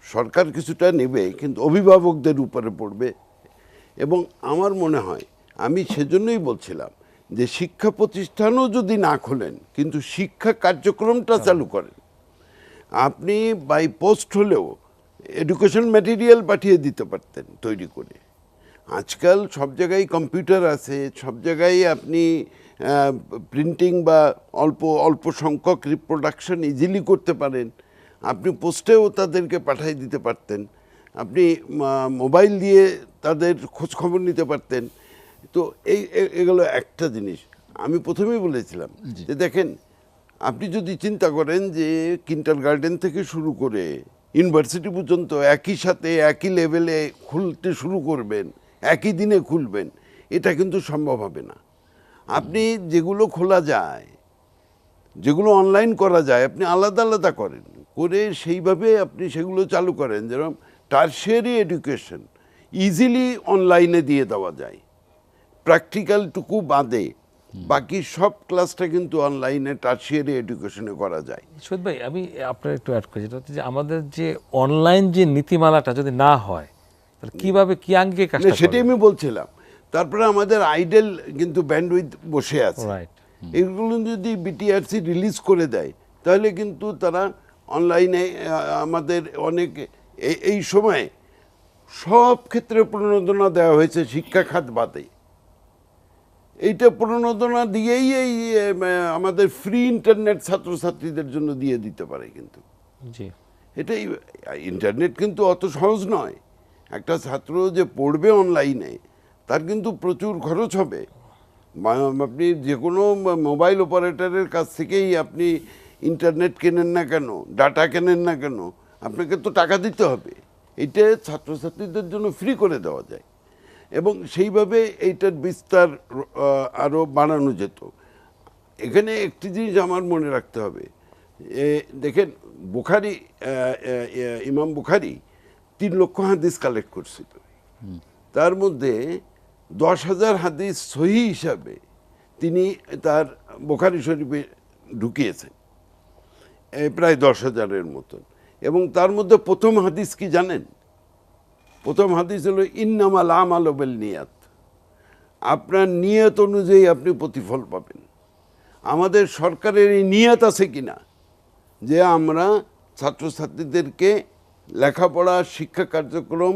সরকার কিছুটা নেবে কিন্তু অভিভাবকদের উপরে পড়বে। এবং আমার মনে হয়, আমি সেজন্যই বলছিলাম যে শিক্ষা প্রতিষ্ঠানও যদি না খোলেন কিন্তু শিক্ষা কার্যক্রমটা চালু করেন, আপনি বাই পোস্ট হলেও এডুকেশন ম্যাটেরিয়াল পাঠিয়ে দিতে পারতেন তৈরি করে। আজকাল সব জায়গায় কম্পিউটার আছে, সব জায়গায় আপনি প্রিন্টিং বা অল্প অল্প সংখ্যক রিপ্রোডাকশন ইজিলি করতে পারেন। আপনি পোস্টেও তাদেরকে পাঠিয়ে দিতে পারতেন, আপনি মোবাইল দিয়ে তাদের খোঁজ খবর নিতে পারতেন। তো এগুলো একটা জিনিস আমি প্রথমেই বলেছিলাম যে দেখেন, আপনি যদি চিন্তা করেন যে কিন্ডারগার্টেন থেকে শুরু করে ইউনিভার্সিটি পর্যন্ত একই সাথে একই লেভেলে খুলতে শুরু করবেন, একই দিনে খুলবেন, এটা কিন্তু সম্ভব হবে না। আপনি যেগুলো খোলা যায়, যেগুলো অনলাইন করা যায়, আপনি আলাদা আলাদা করেন, করে সেইভাবে আপনি সেগুলো চালু করেন। যেরকম টারশিয়ারি এডুকেশন ইজিলি অনলাইনে দিয়ে দেওয়া যায়, প্র্যাকটিক্যালটুকু বাদে বাকি সব ক্লাসটা কিন্তু অনলাইনে টারশিয়ারি এডুকেশনে করা যায়। শহীদ ভাই, আমি আপনার একটু অ্যাড করি, যেটা হচ্ছে যে আমাদের যে অনলাইন যে নীতিমালাটা যদি না হয় তাহলে কিভাবে কি আঙ্গিকে কাজটা করবে? সেটাই আমি বলছিলাম। তারপরে আমাদের আইডেল কিন্তু ব্যান্ডউইথ বসে আছে, রাইট। এগুলো যদি বিটিআরসি রিলিজ করে দেয় তাহলে কিন্তু তারা অনলাইনে আমাদের অনেক এই সময় সব ক্ষেত্রে প্রণোদনা দেওয়া হয়েছে, শিক্ষা খাত বাদে। এইটা প্রণোদনা দিয়েই এই আমাদের ফ্রি ইন্টারনেট ছাত্রছাত্রীদের জন্য দিয়ে দিতে পারে। কিন্তু জি, এটাই, ইন্টারনেট কিন্তু অত সহজ নয়। একটা ছাত্র যে পড়বে অনলাইনে তার কিন্তু প্রচুর খরচ হবে। আপনি যে কোনো মোবাইল অপারেটরের কাছ থেকেই আপনি ইন্টারনেট কেনেন না কেন, ডাটা কেনেন না কেন, আপনাকে তো টাকা দিতে হবে। এটা ছাত্রছাত্রীদের জন্য ফ্রি করে দেওয়া যায় এবং সেইভাবে এইটার বিস্তার আরও বাড়ানো যেত। এখানে একটি জিনিস আমার মনে রাখতে হবে, দেখেন বুখারী, ইমাম বুখারী 3 লক্ষ হাদিস কালেক্ট করছিল, তার মধ্যে 10,000 হাদিস সহিহ হিসাবে তিনি তার বুখারী শরীফে ঢুকিয়েছেন, প্রায় 10,000-এর মতন। এবং তার মধ্যে প্রথম হাদিস কি জানেন? প্রথম হাদিস হলো ইন্নামাল আমালু বিন্নিয়াত, আপনার নিয়ত অনুযায়ী আপনি প্রতিফল পাবেন। আমাদের সরকারের এই নিয়ত আছে কিনা যে আমরা ছাত্রছাত্রীদেরকে লেখাপড়া শিক্ষা কার্যক্রম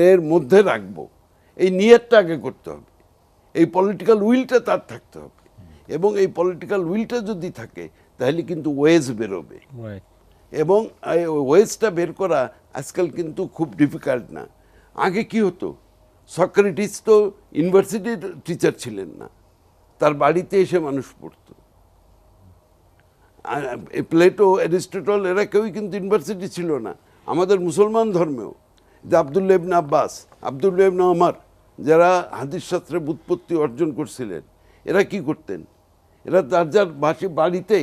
এর মধ্যে রাখবো, এই নিয়তটা আগে করতে হবে, এই পলিটিক্যাল উইলটা তার থাকতে হবে। এবং এই পলিটিক্যাল উইলটা যদি থাকে তাহলে কিন্তু ওয়েজ বেরোবে, রাইট। এবং এই ওয়েজটা বের করা আজকাল কিন্তু খুব ডিফিকাল্ট না। আগে কি হতো, সক্রেটিস তো ইউনিভার্সিটির টিচার ছিলেন না, তার বাড়িতে এসে মানুষ পড়তো। প্লেটো, অ্যারিস্টটল এরা কেউই কিন্তু ইউনিভার্সিটি ছিল না। আমাদের মুসলমান ধর্মেও যে আব্দুল্লাহ ইবনে আব্বাস, আব্দুল্লাহ ইবনে ওমর, যারা হাদিস শাস্ত্রে ব্যুৎপত্তি অর্জন করছিলেন, এরা কি করতেন, এরা যার যার বাড়িতে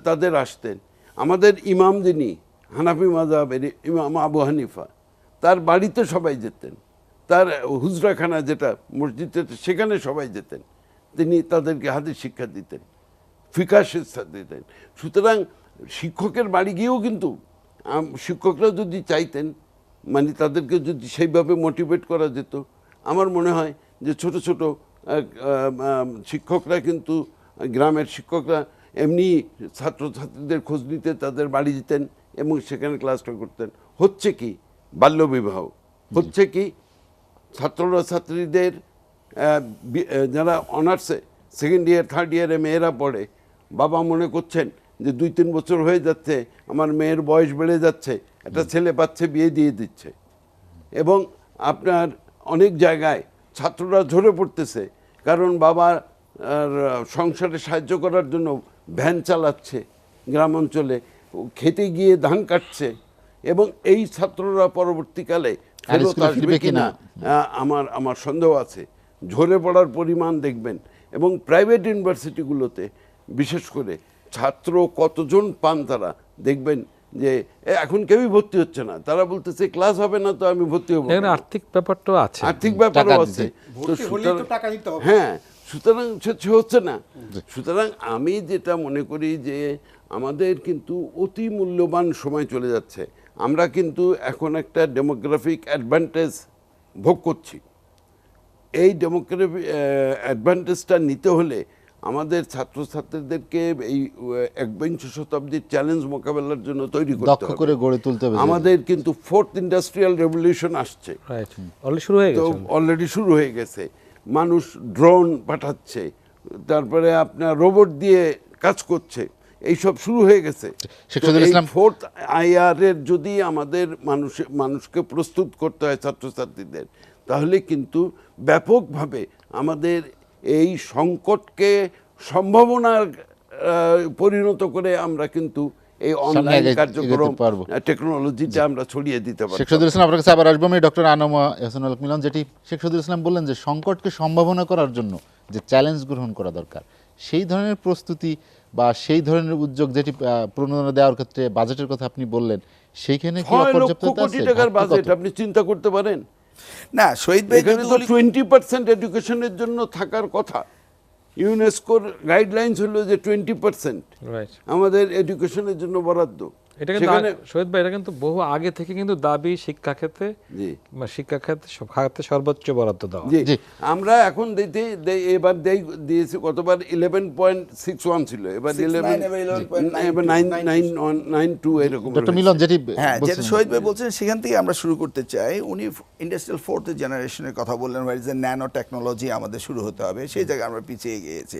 তাদের আসতেন। আমাদের ইমাম যিনি হানাফি মাযহাবের ইমাম আবু হানিফা, তার বাড়িতে সবাই যেতেন, তার হুজরাখানা যেটা মসজিদে সেখানে সবাই যেতেন, তিনি তাদেরকে হাদিস শিক্ষা দিতেন, ফিকাহ শিক্ষা দিতেন। সুতরাং শিক্ষকের বাড়ি গিয়েও কিন্তু শিক্ষকরা যদি চাইতেন, মানে তাদেরকে যদি সেইভাবে মোটিভেট করা যেত, আমার মনে হয় যে ছোট ছোট শিক্ষকরা কিন্তু, গ্রামের শিক্ষকরা এমনি ছাত্রছাত্রীদের খোঁজ নিতে তাদের বাড়ি যেতেন এবং সেখানে ক্লাসটা করতেন। হচ্ছে কি, বাল্যবিবাহ হচ্ছে কি, ছাত্ররা ছাত্রীদের যারা অনার্সে সেকেন্ড ইয়ার থার্ড ইয়ারে মেয়েরা পড়ে, বাবা মনে করছেন যে 2-3 বছর হয়ে যাচ্ছে, আমার মেয়ের বয়স বেড়ে যাচ্ছে, একটা ছেলে পাচ্ছে, বিয়ে দিয়ে দিচ্ছে। এবং আপনার অনেক জায়গায় ছাত্ররা ঝরে পড়তেছে, কারণ বাবা সংসারে সাহায্য করার জন্য ভ্যান চালাচ্ছে, গ্রাম অঞ্চলে খেতে গিয়ে ধান কাটছে, এবং এই ছাত্ররা পরবর্তীকালে ফেরত আসবে কিনা আমার সন্দেহ আছে। ঝরে পড়ার পরিমাণ দেখবেন, এবং প্রাইভেট ইউনিভার্সিটিগুলোতে বিশেষ করে ছাত্র কতজন পান তারা দেখবেন যে এখন কেউই ভর্তি হচ্ছে না, তারা বলতেছে ক্লাস হবে না তো আমি ভর্তি হবো। এখানে আর্থিক ব্যাপারটাও আছে, আর্থিক ব্যাপারও আছে। টাকা দিতে হবে। হ্যাঁ, সুতরাং সে হচ্ছে না। সুতরাং আমি যেটা মনে করি যে আমাদের কিন্তু অতি মূল্যবান সময় চলে যাচ্ছে। আমরা কিন্তু এখন একটা ডেমোগ্রাফিক অ্যাডভান্টেজ ভোগ করছি। এই ডেমোগ্রাফি অ্যাডভান্টেজটা নিতে হলে আমাদের ছাত্রছাত্রীদেরকে এই একবিংশ শতাব্দীর চ্যালেঞ্জ মোকাবেলার জন্য তৈরি করতে দক্ষ হবে, করে গড়ে তুলতে হবে। আমাদের কিন্তু 4th ইন্ডাস্ট্রিয়াল রেভলিউশন আসছে, রাইট, অলরেডি শুরু হয়ে তো গেছে। অলরেডি শুরু হয়ে গেছে। মানুষ ড্রোন পাঠাচ্ছে, তারপরে আপনার রোবট দিয়ে কাজ করছে, এইসব শুরু হয়ে গেছে। শেখুল ইসলাম, 4th IR এর যদি আমাদের মানুষকে প্রস্তুত করতে হয় ছাত্রছাত্রীদের, তাহলে কিন্তু ব্যাপকভাবে আমাদের এই সংকটকে সম্ভাবনার পরিণত করে আমরা কিন্তু এই অনলাইন কার্যক্রম টেকনোলজিটা আমরা ছড়িয়ে দিতে পারি। শেখুল ইসলাম, আপনার কাছে আবার আসবো আমি। ডক্টর আনোয়ার এহসানুল হক মিলন, যেটি শেখুল ইসলাম বললেন যে সংকটকে সম্ভাবনা করার জন্য যে চ্যালেঞ্জ গ্রহণ করা দরকার, সেই ধরনের প্রস্তুতি বা সেই ধরনের উদ্যোগ যেটি প্রণোদনা দেওয়ার ক্ষেত্রে বাজেটের কথা আপনি বললেন, সেইখানে কি 6 লক্ষ অপর্যাপ্ততা কোটি আছে? টাকার ঘাটতি কত? বাজেট আপনি চিন্তা করতে পারেন? না শহীদ ভাই, এখানে তো 20% এডুকেশনের জন্য থাকার কথা। ইউনেস্কোর গাইডলাইন্স হলো যে 20% রাইট, আমাদের এডুকেশনের জন্য বরাদ্দ। এটা কিন্তু শহীদ ভাই, এটা কিন্তু বহু আগে থেকে কিন্তু দাবি শিক্ষাক্ষেত্রে, জি শিক্ষাক্ষেত্রে সর্বোচ্চ বরাদ্দ দেওয়া। জি, আমরা এখন এবার দিয়েছি, কতবার 11.61 ছিল, এবার 11.92 এরকম। ডক্টর মিলন, যেটি হ্যাঁ, যেটা বলছিলেন, শহীদ ভাই বলছেন সেখান থেকে আমরা শুরু করতে চাই। উনি ইন্ডাস্ট্রিয়াল 4th জেনারেশনের কথা বললেন, যে ন্যানো টেকনোলজি আমাদের শুরু হতে হবে, সেই জায়গায় আমরা পিছিয়ে গিয়েছি।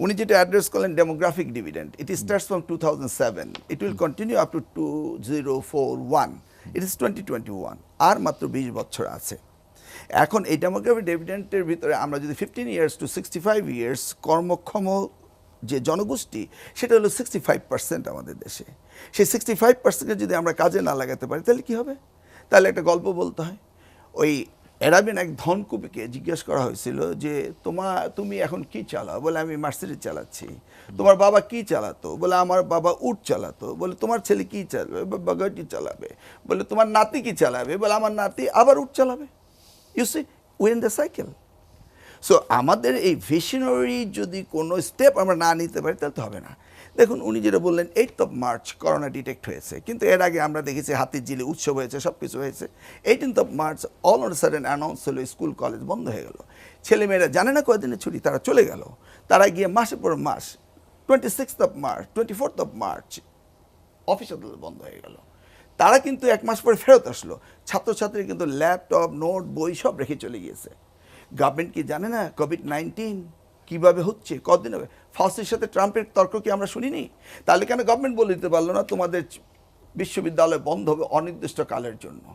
উনি যেটা অ্যাড্রেস করলেন demographic dividend, it starts from 2007, it will continue up to 2041, it is 2021, আর মাত্র 20 বছর আছে। এখন এই ডেমোগ্রাফিক ডিভিডেন্ডের ভিতরে আমরা যদি 15 ইয়ার্স টু 65 ইয়ার্স কর্মক্ষম যে জনগোষ্ঠী, সেটা হলো 65% আমাদের দেশে। সেই 65%কে যদি আমরা কাজে না লাগাতে পারি তাহলে কি হবে? তাহলে একটা গল্প বলতে হয়। ওই এরাবিয়ান এক ধনকুপিকে জিজ্ঞেস করা হয়েছিল যে তুমি এখন কি চালাও? বলে আমি মার্সিডিজ চালাচ্ছি। তোমার বাবা কি চালাতো? বলে আমার বাবা উট চালাতো। বলে তোমার ছেলে কি চালাবে? বাগাটি চালাবে। বলে তোমার নাতি কি চালাবে? বলে আমার নাতি আবার উট চালাবে। You see, we in the cycle. So আমাদের এই ভিশনারি যদি কোনো স্টেপ আমরা না নিতে পারি তাহলে তো হবে না। দেখুন, উনি যেটা বললেন 8th of March corona detect হয়েছে, কিন্তু এর আগে আমরা দেখেছি হাতির ঝিলে উৎসব হয়েছে, সব কিছু হয়েছে। 18th of March all on sudden announce হলো স্কুল কলেজ বন্ধ হয়ে গেল। ছেলেমেয়েরা জানে না কয়দিনের ছুটি, তারা চলে গেল। তারা গিয়ে মাসের পর মাস 26th of March 24th of March office আদালত বন্ধ হয়ে গেল। তারা কিন্তু 1 মাস পরে ফেরত আসলো, ছাত্রছাত্রী কিন্তু ল্যাপটপ, নোট, বই সব রেখে চলে গিয়েছে। গভর্নমেন্ট কি জানে না কোভিড-19 কিভাবে হচ্ছে, কতদিন হবে? ফাউসির সাথে ট্রাম্পের তর্ক কি আমরা শুনিনি? তাহলে কেন গভর্নমেন্ট বলে দিতে পারলো না তোমাদের বিশ্ববিদ্যালয় বন্ধ হবে অনির্দিষ্টকালের জন্য?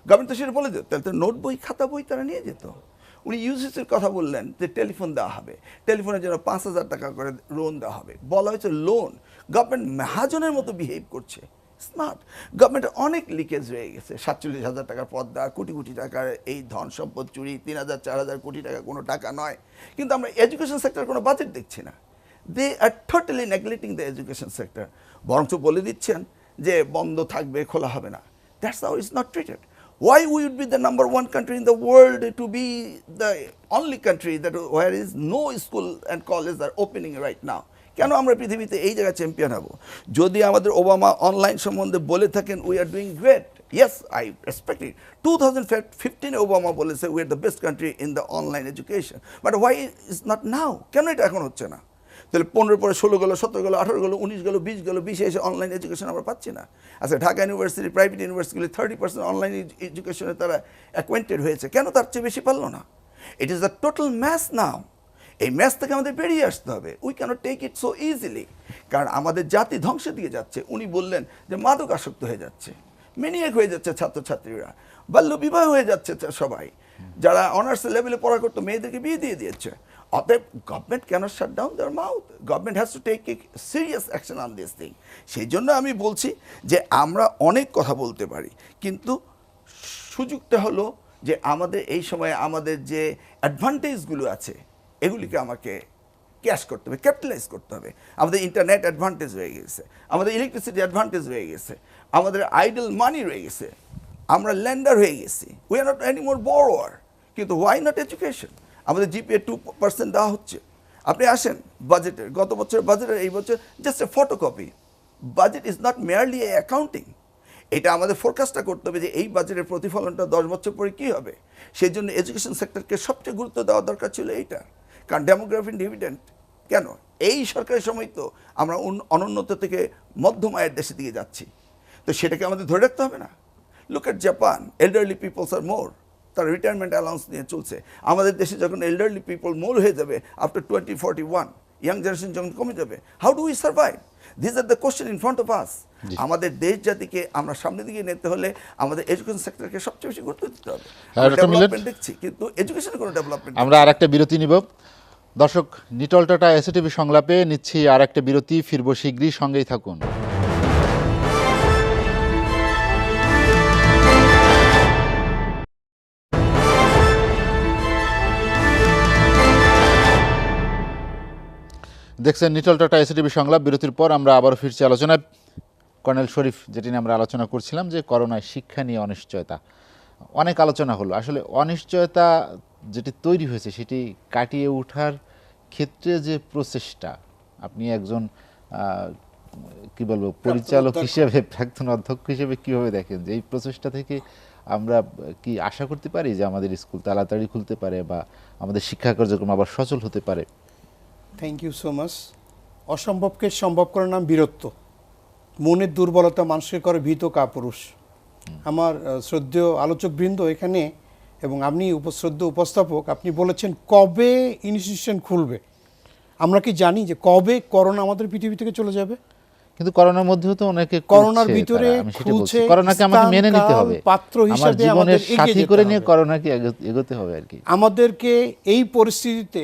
গভর্নমেন্ট তো সেটা বলে দিত, তাহলে তো নোট বই, খাতা বই তারা নিয়ে যেত। উনি ইউসিসির কথা বললেন যে টেলিফোন দেওয়া হবে, টেলিফোনের জন্য 5,000 টাকা করে লোন দেওয়া হবে। বলা হয়েছে লোন, গভর্নমেন্ট মহাজনের মতো বিহেভ করছে। স্মার্ট গভর্নমেন্টের অনেক লিকেজ রয়ে গেছে, 47,000 টাকার পদ দেওয়া, কোটি কোটি টাকার এই ধন সম্পদ চুরি, 3,000-4,000 কোটি টাকা কোনো টাকা নয়। কিন্তু আমরা এডুকেশন সেক্টর কোনো বাজেট দেখছি না। They are totally neglecting the education sector. বরঞ্চ বলে দিচ্ছেন যে বন্ধ থাকবে, খোলা হবে না। That's how it's not treated. Why we would be the number 1 country in the world to be the only country that where is no school and colleges are opening right now? কেন আমরা পৃথিবীতে এই জায়গায় champion হব? যদি আমাদের Obama online সম্বন্ধে বলে থাকেন we are doing great, yes I respect it. 2015 Obama বলেছে we are the best country in the online education, but why is not now? কেন এটা এখন হচ্ছে না? তাহলে 15 পরে 16 গেলো, 17 গেলো, 18 গেলো, 19 গেলো, 20 গেলো, 20 এসে অনলাইন এডুকেশন আমরা পাচ্ছি না। আচ্ছা, ঢাকা ইউনিভার্সিটি, প্রাইভেট ইউনিভার্সিটিগুলি 30% অনলাইন এডুকেশনে তারা অ্যাকোয়েন্টেড হয়েছে, কেন তার চেয়ে বেশি পারলো না? It is the total math now. এই ম্যাথ থেকে আমাদের বেরিয়ে আসতে হবে। We can't take it so easily, কারণ আমাদের জাতি ধ্বংসের দিকে যাচ্ছে। উনি বললেন যে মাদক আসক্ত হয়ে যাচ্ছে, মেনিয়াক হয়ে যাচ্ছে ছাত্রছাত্রীরা, বাল্য বিবাহ হয়ে যাচ্ছে সবাই। যারা অনার্স লেভেলে পড়া করতো মেয়েদেরকে বিয়ে দিয়ে দিয়েছে। অতএব government cannot shut down their mouth, government has to take a serious action on this thing. সেই জন্য আমি বলছি যে আমরা অনেক কথা বলতে পারি, কিন্তু সুযোগটা হলো যে আমাদের এই সময়ে আমাদের যে অ্যাডভান্টেজগুলো আছে এগুলিকে আমাকে ক্যাশ করতে হবে, ক্যাপিটালাইজ করতে হবে। আমাদের ইন্টারনেট অ্যাডভান্টেজ হয়ে গেছে, আমাদের ইলেকট্রিসিটি অ্যাডভান্টেজ হয়ে গেছে, আমাদের আইডল মানি রয়ে গেছে, আমরা ল্যান্ডার হয়ে গেছি, we are not any more borrower. কিন্তু হোয়াই নট এডুকেশন? আমাদের জিপিএ 2% দেওয়া হচ্ছে। আপনি আসেন বাজেটের, গত বছর বাজেটের এই বছর just a photocopy. Budget is not merely A accounting. এটা আমাদের ফোরকাস্টটা করতে হবে যে এই বাজেটের প্রতিফলনটা 10 বছর পরে কী হবে। সেই জন্য এডুকেশন সেক্টরকে সবচেয়ে গুরুত্ব দেওয়া দরকার ছিল এইটা। কারণ ডেমোগ্রাফিক ডিভিডেন্ড কেন এই সরকারের সময় তো আমরা অনুন্নত থেকে মধ্যম আয়ের দেশের দিকে যাচ্ছি, তো সেটাকে আমাদের ধরে রাখতে হবে না? Look at Japan, elderly peoples are more, তার রিটায়ারমেন্ট অ্যালাউন্স নিয়ে চলছে। আমাদের দেশে যখন এল্ডারলি পিপল মোর হয়ে যাবে আফটার 2041, ইয়াং জেনারেশন যখন কমে যাবে, how do we survive? This are the question in front of us. আমাদের দেশ জাতিকে আমরা সামনের দিকে নিতে হলে আমাদের এডুকেশন সেক্টরকে সবচেয়ে বেশি গুরুত্ব দিতে হবে। ডেভেলপমেন্ট দেখছি কিন্তু এডুকেশনে কোনো ডেভেলপমেন্ট। আমরা আর একটা বিরতি নিব। দর্শক, নিটল টাটা এসএটিভি সংলাপে নিচ্ছি আর একটা বিরতি, ফিরবো শীঘ্রই, সঙ্গেই থাকুন। দেখছেন নিটল টাটা এসএটিভি সংলাপ। বিরতির পর আমরা আবারও ফিরছি আলোচনায়। কর্নেল শরীফ, যেটি নিয়ে আমরা আলোচনা করছিলাম যে করোনায় শিক্ষা নিয়ে অনিশ্চয়তা, অনেক আলোচনা হলো। আসলে অনিশ্চয়তা যেটি তৈরি হয়েছে সেটি কাটিয়ে ওঠার ক্ষেত্রে যে প্রচেষ্টা, আপনি একজন কি বলবো পরিচালক হিসেবে, প্রাক্তন অধ্যক্ষ হিসেবে কিভাবে দেখেন যে এই প্রচেষ্টা থেকে আমরা কি আশা করতে পারি যে আমাদের স্কুল তাড়াতাড়ি খুলতে পারে বা আমাদের শিক্ষা কার্যক্রম আবার সচল হতে পারে? Thank you so much. অসম্ভবকে সম্ভব করার নাম বীরত্ব। মনের দুর্বলতা মানুষকে করে ভীত কাপুরুষ। আমার শ্রদ্ধেয় আলোচকবৃন্দ এখানে এবং আপনি শ্রদ্ধেয় উপস্থাপক, আপনি বলেছেন কবে ইনস্টিটিউশন খুলবে। আমরা কি জানি যে কবে করোনা আমাদের পৃথিবী থেকে চলে যাবে? কিন্তু করোনার মধ্যেও তো অনেকে করোনার ভিতরে খুলছে, করোনাকে আমাকে মেনে নিতে হবে, পাত্র হিসেবে আমাদের সাথী করে নিয়ে করোনাকে এগোতে হবে আর কি। আমাদেরকে এই পরিস্থিতিতে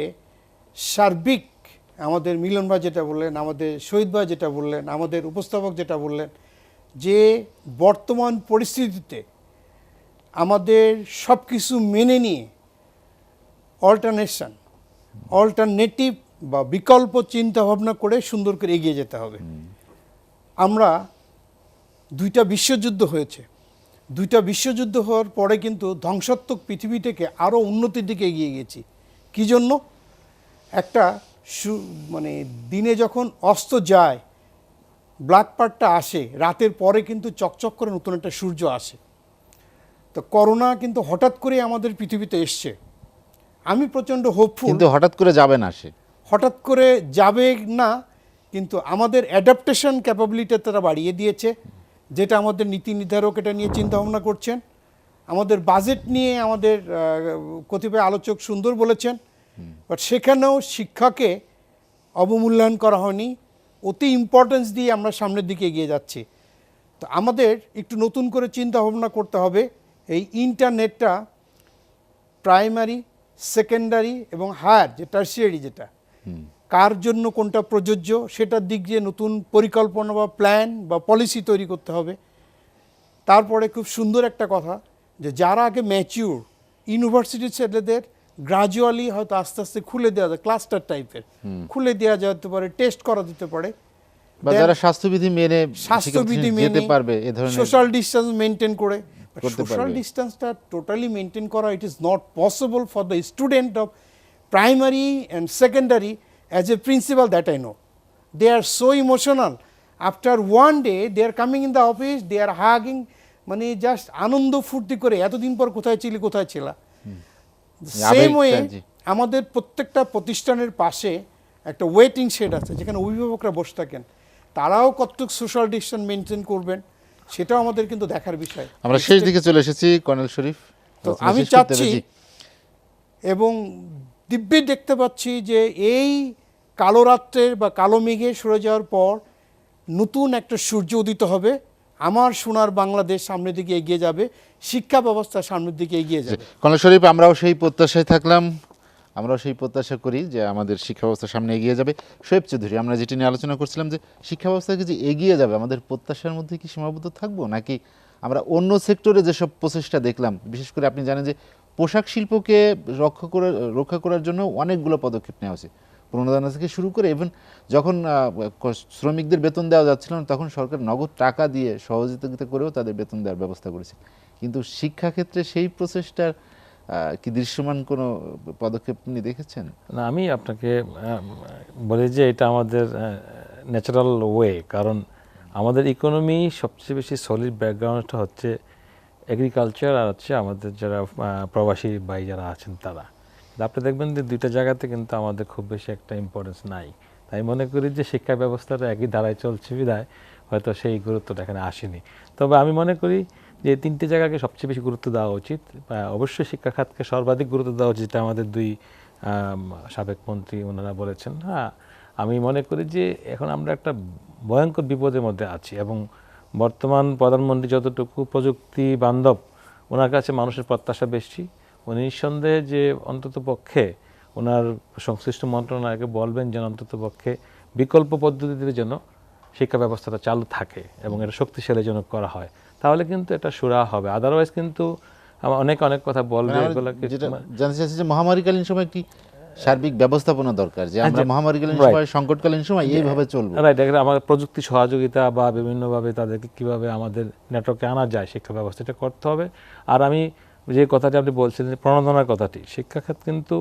সার্বিক, আমাদের মিলন ভাই যেটা বললেন, আমাদের শহীদ ভাই যেটা বললেন, আমাদের উপস্থাপক যেটা বললেন, যে বর্তমান পরিস্থিতিতে আমাদের সব কিছু মেনে নিয়ে অল্টারনেটিভ বা বিকল্প চিন্তা ভাবনা করে সুন্দর করে এগিয়ে যেতে হবে। আমরা 2টা বিশ্বযুদ্ধ হয়েছে, 2টা বিশ্বযুদ্ধ হওয়ার পরে কিন্তু ধ্বংসাত্মক পৃথিবী থেকে আরও উন্নতির দিকে এগিয়ে গেছি। কী জন্য? একটা মানে দিনে যখন অস্ত যায়, ব্ল্যাক পার্টটা আসে, রাতের পরে কিন্তু চকচক করে নতুন একটা সূর্য আসে। তো করোনা কিন্তু হঠাৎ করে আমাদের পৃথিবীতে এসছে। আমি প্রচণ্ড হোপফুল, কিন্তু হঠাৎ করে যাবে না, সে হঠাৎ করে যাবে না, কিন্তু আমাদের অ্যাডাপ্টেশন ক্যাপাবিলিটি তারা বাড়িয়ে দিয়েছে। যেটা আমাদের নীতি নির্ধারক এটা নিয়ে চিন্তা ভাবনা করছেন। আমাদের বাজেট নিয়ে আমাদের কতিপয় আলোচক সুন্দর বলেছেন, বাট সেখানেও শিক্ষাকে অবমূল্যায়ন করা হয়নি। অতি ইম্পর্টেন্স দিয়ে আমরা সামনের দিকে এগিয়ে যাচ্ছি। তো আমাদের একটু নতুন করে চিন্তা ভাবনা করতে হবে এই ইন্টারনেটটা প্রাইমারি, সেকেন্ডারি এবং হায়ার যে টার্সিয়ারি যেটা কার জন্য কোনটা প্রযোজ্য সেটার দিক দিয়ে নতুন পরিকল্পনা বা প্ল্যান বা পলিসি তৈরি করতে হবে। তারপরে খুব সুন্দর একটা কথা যে যারা আগে ম্যাচিউর ইউনিভার্সিটির ছেলেদের গ্রাজুয়ালি হয়তো আস্তে আস্তে খুলে দেওয়া যায়, ক্লাস্টার টাইপের খুলে দেওয়া যেতে পারে, টেস্ট করা যেতে পারে, বা যারা স্বাস্থ্যবিধি মেনে স্বাস্থ্যবিধি যেতে মেনে পারবে এ ধরনের সোশ্যাল ডিস্টেন্স মেনটেন করে। করতে সোশ্যাল পারবে। ডিস্টেন্সটা টোটালি মেনটেন করা it is not possible for the student of primary and secondary as a principal that I know. They are so emotional. After one day, they are coming in the office, they are hugging, মানে just আনন্দ ফুর্তি করে এতদিন পর কোথায় ছিলি কোথায় ছিলা। Same way আবেগটা, জি। আমাদের প্রত্যেকটা প্রতিষ্ঠানের পাশে একটা ওয়েটিং শেড আছে যেখানে অভিভাবকরা বসে থাকেন, তারাও কতটুক সোশ্যাল ডিস্টেন্স মেনটেন করবেন সেটাও আমাদের কিন্তু দেখার বিষয়। আমরা শেষ দিকে চলে এসেছি কর্নেল শরীফ। তো আলোচনা আমি শেষ করতে হবে, চাচ্ছি জি। এবং দিব্যি দেখতে পাচ্ছি যে এই কালো রাত্রের বা কালো মেঘে সরে যাওয়ার পর নতুন একটা সূর্য উদিত হবে। আমার সোনার বাংলাদেশ সামনের দিকে এগিয়ে যাবে, শিক্ষা ব্যবস্থা সামনের দিকে এগিয়ে যাবে। কর্নেল শরীফ, আমরাও সেই প্রত্যাশায় থাকলাম, আমরাও সেই প্রত্যাশা করি যে আমাদের শিক্ষা ব্যবস্থা সামনে এগিয়ে যাবে। শোয়েব চৌধুরী, আমরা যেটি নিয়ে আলোচনা করছিলাম যে শিক্ষা ব্যবস্থাকে যে এগিয়ে যাবে, আমাদের প্রত্যাশার মধ্যে কি সীমাবদ্ধ থাকবো, নাকি আমরা অন্য সেক্টরে যেসব প্রচেষ্টা দেখলাম, বিশেষ করে আপনি জানেন যে পোশাক শিল্পকে রক্ষা করার জন্য অনেকগুলো পদক্ষেপ নেওয়া হয়েছে, প্রণোদনা থেকে শুরু করে ইভেন যখন শ্রমিকদের বেতন দেওয়া যাচ্ছিল না তখন সরকার নগদ টাকা দিয়ে সহযোগিতা করেও তাদের বেতন দেওয়ার ব্যবস্থা করেছে। কিন্তু শিক্ষাক্ষেত্রে সেই প্রচেষ্টার কি দৃশ্যমান কোনো পদক্ষেপ আপনি দেখেছেন? না, আমি আপনাকে বলি যে এটা আমাদের ন্যাচারাল ওয়ে, কারণ আমাদের ইকোনমি সবচেয়ে বেশি সলিড ব্যাকগ্রাউন্ডটা হচ্ছে এগ্রিকালচার আর হচ্ছে আমাদের যারা প্রবাসী ভাই যারা আছেন তারা। আপনি দেখবেন যে দুইটা জায়গাতে কিন্তু আমাদের খুব বেশি একটা ইম্পর্টেন্স নাই। তাই মনে করি যে শিক্ষা ব্যবস্থাটা একই ধারায় চলছে বিধায় হয়তো সেই গুরুত্বটা এখানে আসেনি। তবে আমি মনে করি যে তিনটে জায়গাকে সবচেয়ে বেশি গুরুত্ব দেওয়া উচিত। অবশ্যই শিক্ষা খাতকে সর্বাধিক গুরুত্ব দেওয়া উচিত, যেটা আমাদের দুই সাবেক মন্ত্রী ওনারা বলেছেন। হ্যাঁ, আমি মনে করি যে এখন আমরা একটা ভয়ঙ্কর বিপদের মধ্যে আছি এবং বর্তমান প্রধানমন্ত্রী যতটুকু প্রযুক্তি বান্ধব, ওনার কাছে মানুষের প্রত্যাশা বেশি। উনি নিঃসন্দেহে যে অন্তত পক্ষে ওনার সংশ্লিষ্ট মন্ত্রণালয়কে বলবেন যেন অন্তত পক্ষে বিকল্প পদ্ধতিতে যেন শিক্ষা ব্যবস্থাটা চালু থাকে এবং এটা শক্তিশালী যেন করা হয়, তাহলে কিন্তু এটা সুরা হবে। আদারওয়াইজ কিন্তু অনেক কথা বলবে এগুলোকে। যেটা জানতে চাইছি যে মহামারীকালীন সময় একটি সার্বিক ব্যবস্থাপনা দরকার, যে আমরা মহামারীকালীন সময়, সংকটকালীন সময় এইভাবে চলবো। রাইট, আমাদের প্রযুক্তি সহযোগিতা বা বিভিন্নভাবে তাদেরকে কিভাবে আমাদের নেটওয়ার্কে আনা যায় শিক্ষা ব্যবস্থাটা করতে হবে। আর আমি যে কথাটি আপনি বলছিলেন প্রণোদনার কথাটি, শিক্ষাখাত কিন্তু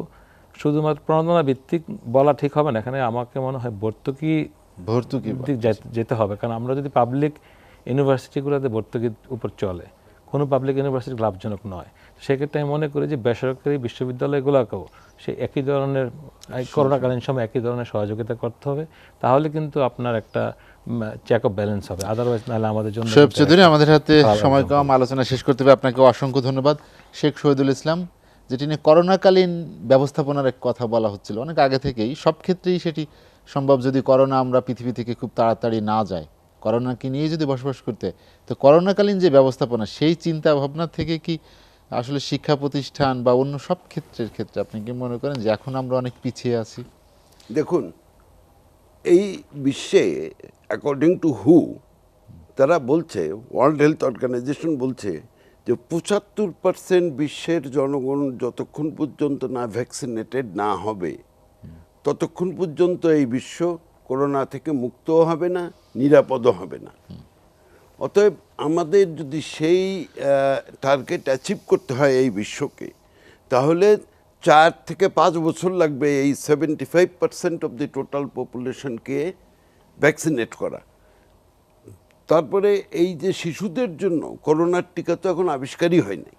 শুধুমাত্র প্রণোদনা ভিত্তিক বলা ঠিক হবে না, এখানে আমাকে মনে হয় ভর্তুকি যেতে হবে। কারণ আমরা যদি পাবলিক ইউনিভার্সিটিগুলোতে ভর্তুকির উপর চলে, কোনো পাবলিক ইউনিভার্সিটি লাভজনক নয়। সেক্ষেত্রে আমি মনে করি যে বেসরকারি বিশ্ববিদ্যালয়গুলোকেও সে একই ধরনের করোনাকালীন সময় একই ধরনের সহযোগিতা করতে হবে, তাহলে কিন্তু আপনার একটা চেক অফ ব্যালেন্স হবে। আদারওয়াইজ নাহলে আমাদের জন্য। শোয়েব চৌধুরী, আমাদের হাতে সময় কম, আলোচনা শেষ করতে হবে। আপনাকে অসংখ্য ধন্যবাদ। শেখ শহীদুল ইসলাম, যেটি নিয়ে করোনাকালীন ব্যবস্থাপনার এক কথা বলা হচ্ছিল অনেক আগে থেকেই, সব ক্ষেত্রেই সেটি সম্ভব যদি করোনা আমরা পৃথিবী থেকে খুব তাড়াতাড়ি না যায়, করোনাকে নিয়ে যদি বসবাস করতে, তো করোনাকালীন যে ব্যবস্থাপনা সেই চিন্তা ভাবনা থেকে কি আসলে শিক্ষা প্রতিষ্ঠান বা অন্য সব ক্ষেত্রে আপনি কি মনে করেন যে এখন আমরা অনেক পিছিয়ে আছি? দেখুন, এই বিশ্বে অ্যাকর্ডিং টু হু তারা বলছে, ওয়ার্ল্ড হেলথ অর্গানাইজেশন বলছে যে 75% বিশ্বের জনগণ যতক্ষণ পর্যন্ত না ভ্যাকসিনেটেড না হবে ততক্ষণ পর্যন্ত এই বিশ্ব করোনা থেকে মুক্তও হবে না, নিরাপদও হবে না। অতএব আমাদের যদি সেই টার্গেট অ্যাচিভ করতে হয় এই বিশ্বকে, তাহলে 4 থেকে 5 বছর লাগবে এই 75% অফ দি টোটাল পপুলেশনকে ভ্যাকসিনেট করা। তারপরে এই যে শিশুদের জন্য করোনার টিকা তো এখন আবিষ্কারই হয়নি।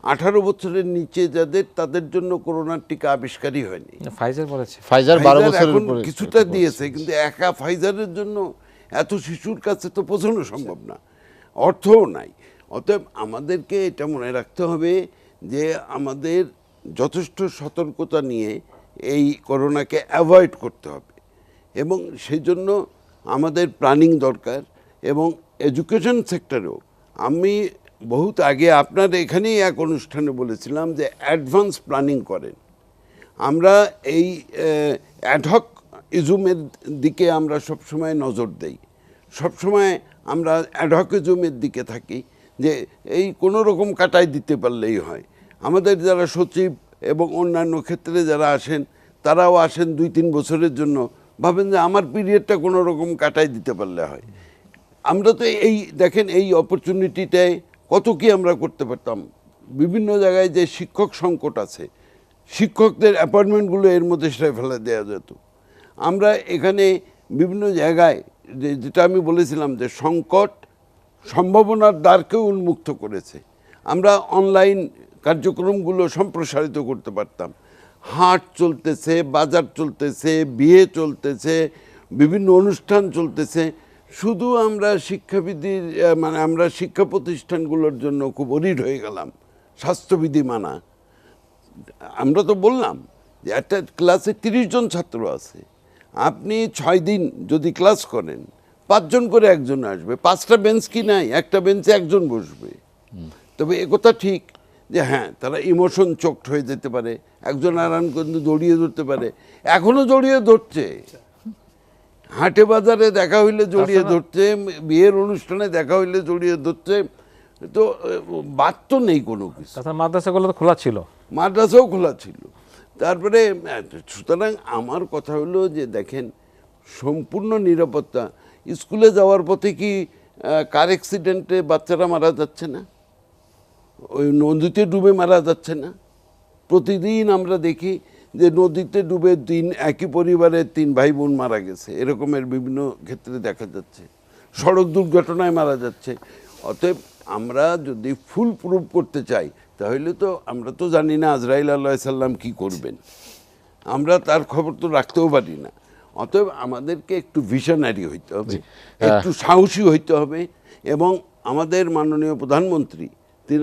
18 বছরের নিচে যাদের, তাদের জন্য করোনার টিকা আবিষ্কারই হয়নি। ফাইজার বলেছে, ফাইজার 12 বছরের এখন উপরে কিছুটা দিয়েছে, কিন্তু একা ফাইজারের জন্য এত শিশুর কাছে তো পৌঁছানো সম্ভব না। অর্থও নাই। অতএব আমাদেরকে এটা মনে রাখতে হবে যে আমাদের যথেষ্ট সতর্কতা নিয়ে এই করোনাকে অ্যাভয়েড করতে হবে, এবং সেই জন্য আমাদের প্ল্যানিং দরকার। এবং এডুকেশন সেক্টরেও আমি বহুত আগে আপনার এখানেই এক অনুষ্ঠানে বলেছিলাম যে অ্যাডভান্স প্ল্যানিং করেন। আমরা এই অ্যাডহক ইজুমের দিকে আমরা সবসময় নজর দেই, সবসময় আমরা অ্যাডহকিজমের দিকে থাকি যে এই কোনো রকম কাটাই দিতে পারলেই হয়। আমাদের যারা সচিব এবং অন্যান্য ক্ষেত্রে যারা আসেন তারাও আসেন 2-3 বছরের জন্য, ভাবেন যে আমার পিরিয়ডটা কোনো রকম কাটাই দিতে পারলে হয়। আমরা তো এই দেখেন এই অপরচুনিটিটায় কত কি আমরা করতে পারতাম। বিভিন্ন জায়গায় যে শিক্ষক সংকট আছে, শিক্ষকদের অ্যাপয়েন্টমেন্টগুলো এর মধ্যে সেটা ফেলে দেওয়া যেত। আমরা এখানে বিভিন্ন জায়গায় যেটা আমি বলেছিলাম যে সংকট সম্ভাবনার দ্বারকেও উন্মুক্ত করেছে। আমরা অনলাইন কার্যক্রমগুলো সম্প্রসারিত করতে পারতাম। হাট চলতেছে, বাজার চলতেছে, বিয়ে চলতেছে, বিভিন্ন অনুষ্ঠান চলতেছে। শুধু আমরা শিক্ষাবিধির মানে আমরা শিক্ষা প্রতিষ্ঠানগুলোর জন্য খুব অরিড হয়ে গেলাম স্বাস্থ্যবিধি মানা। আমরা তো বললাম যে একটা ক্লাসে 30 জন ছাত্র আছে, আপনি 6 দিন যদি ক্লাস করেন 5 জন করে একজন আসবে, 5টা বেঞ্চ কি নাই, একটা বেঞ্চে একজন বসবে। তবে একথা ঠিক যে হ্যাঁ তারা ইমোশন চোকড হয়ে যেতে পারে, একজন আরাম কিন্তু জড়িয়ে ধরতে পারে, এখনো জড়িয়ে ধরছে, হাটে বাজারে দেখা হইলে জড়িয়ে ধরছে, বিয়ের অনুষ্ঠানে দেখা হইলে জড়িয়ে ধরছে। তো বাদ তো নেই কোনো কিছু। তাছাড়া মাদ্রাসাগুলো তো খোলা ছিল, মাদ্রাসাও খোলা ছিল। তারপরে সুতরাং আমার কথা হলো যে দেখেন সম্পূর্ণ নিরাপত্তা। স্কুলে যাওয়ার পথে কি কার অ্যাক্সিডেন্টে বাচ্চারা মারা যাচ্ছে না? ওই নদীতে ডুবে মারা যাচ্ছে না? প্রতিদিন আমরা দেখি যে নদীতে ডুবে একই পরিবারের 3 ভাই বোন মারা গেছে, এরকমের বিভিন্ন ক্ষেত্রে দেখা যাচ্ছে। সড়ক দুর্ঘটনায় মারা যাচ্ছে। অতএব আমরা যদি ফুল প্রুফ করতে চাই তাহলে তো আমরা তো জানি না আজরাইল আলাইহিস সালাম কি করবেন, আমরা তার খবর তো রাখতেও পারি না। অতএব আমাদেরকে একটু ভিশনারি হইতে হবে, একটু সাহসী হইতে হবে। এবং আমাদের মাননীয় প্রধানমন্ত্রী তিনি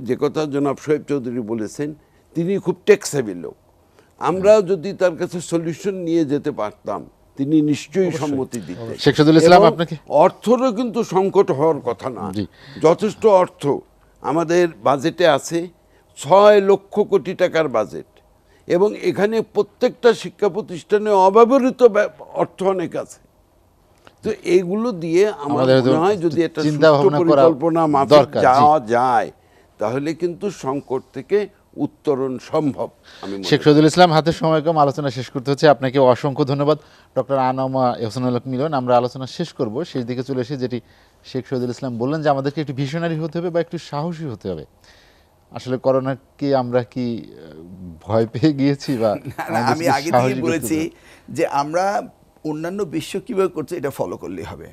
যে কথা জনাব শোয়েব চৌধুরী বলেছেন, তিনি খুব টেকসেবি লোক। আমরা যদি তার কাছে সলিউশন নিয়ে যেতে পারতাম তিনি নিশ্চয়ই সম্মতি দিতেন। শেখ শহীদুল ইসলাম, এবং আপনাকে অর্থরও কিন্তু সংকট হওয়ার কথা না, যথেষ্ট অর্থ আমাদের বাজেটে আছে, 6 লক্ষ কোটি টাকার বাজেট। এবং এখানে প্রত্যেকটা শিক্ষা প্রতিষ্ঠানে অব্যবহৃত অর্থ অনেক আছে। তো এইগুলো দিয়ে আমার মনে হয় যদি একটা চিন্তা সুষ্ঠু ভাবনা করা পরিকল্পনা মাফিক দরকার, জি। যাওয়া যায় তাহলে কিন্তু সংকট থেকে উত্তরণ সম্ভব। আমি মনে শেখ করি। শহীদুল ইসলাম, হাতের সময় কম, আলোচনা শেষ করতে হচ্ছে। আপনাকে অসংখ্য ধন্যবাদ। ডক্টর আনোয়ামা এহসানুল হক মিলন, আমরা আলোচনা শেষ করব, শেষ দিকে চলে এসে যেটি শেখ শহীদুল ইসলাম বললেন যে আমাদেরকে একটু ভিশনারি হতে হবে বা একটু সাহসী হতে হবে। আসলে করোনাকে আমরা কি ভয় পেয়ে গিয়েছি বা না, আমি আগে থেকে বলেছি যে আমরা অন্যান্য বিশ্ব কীভাবে করছে এটা ফলো করলেই হবে।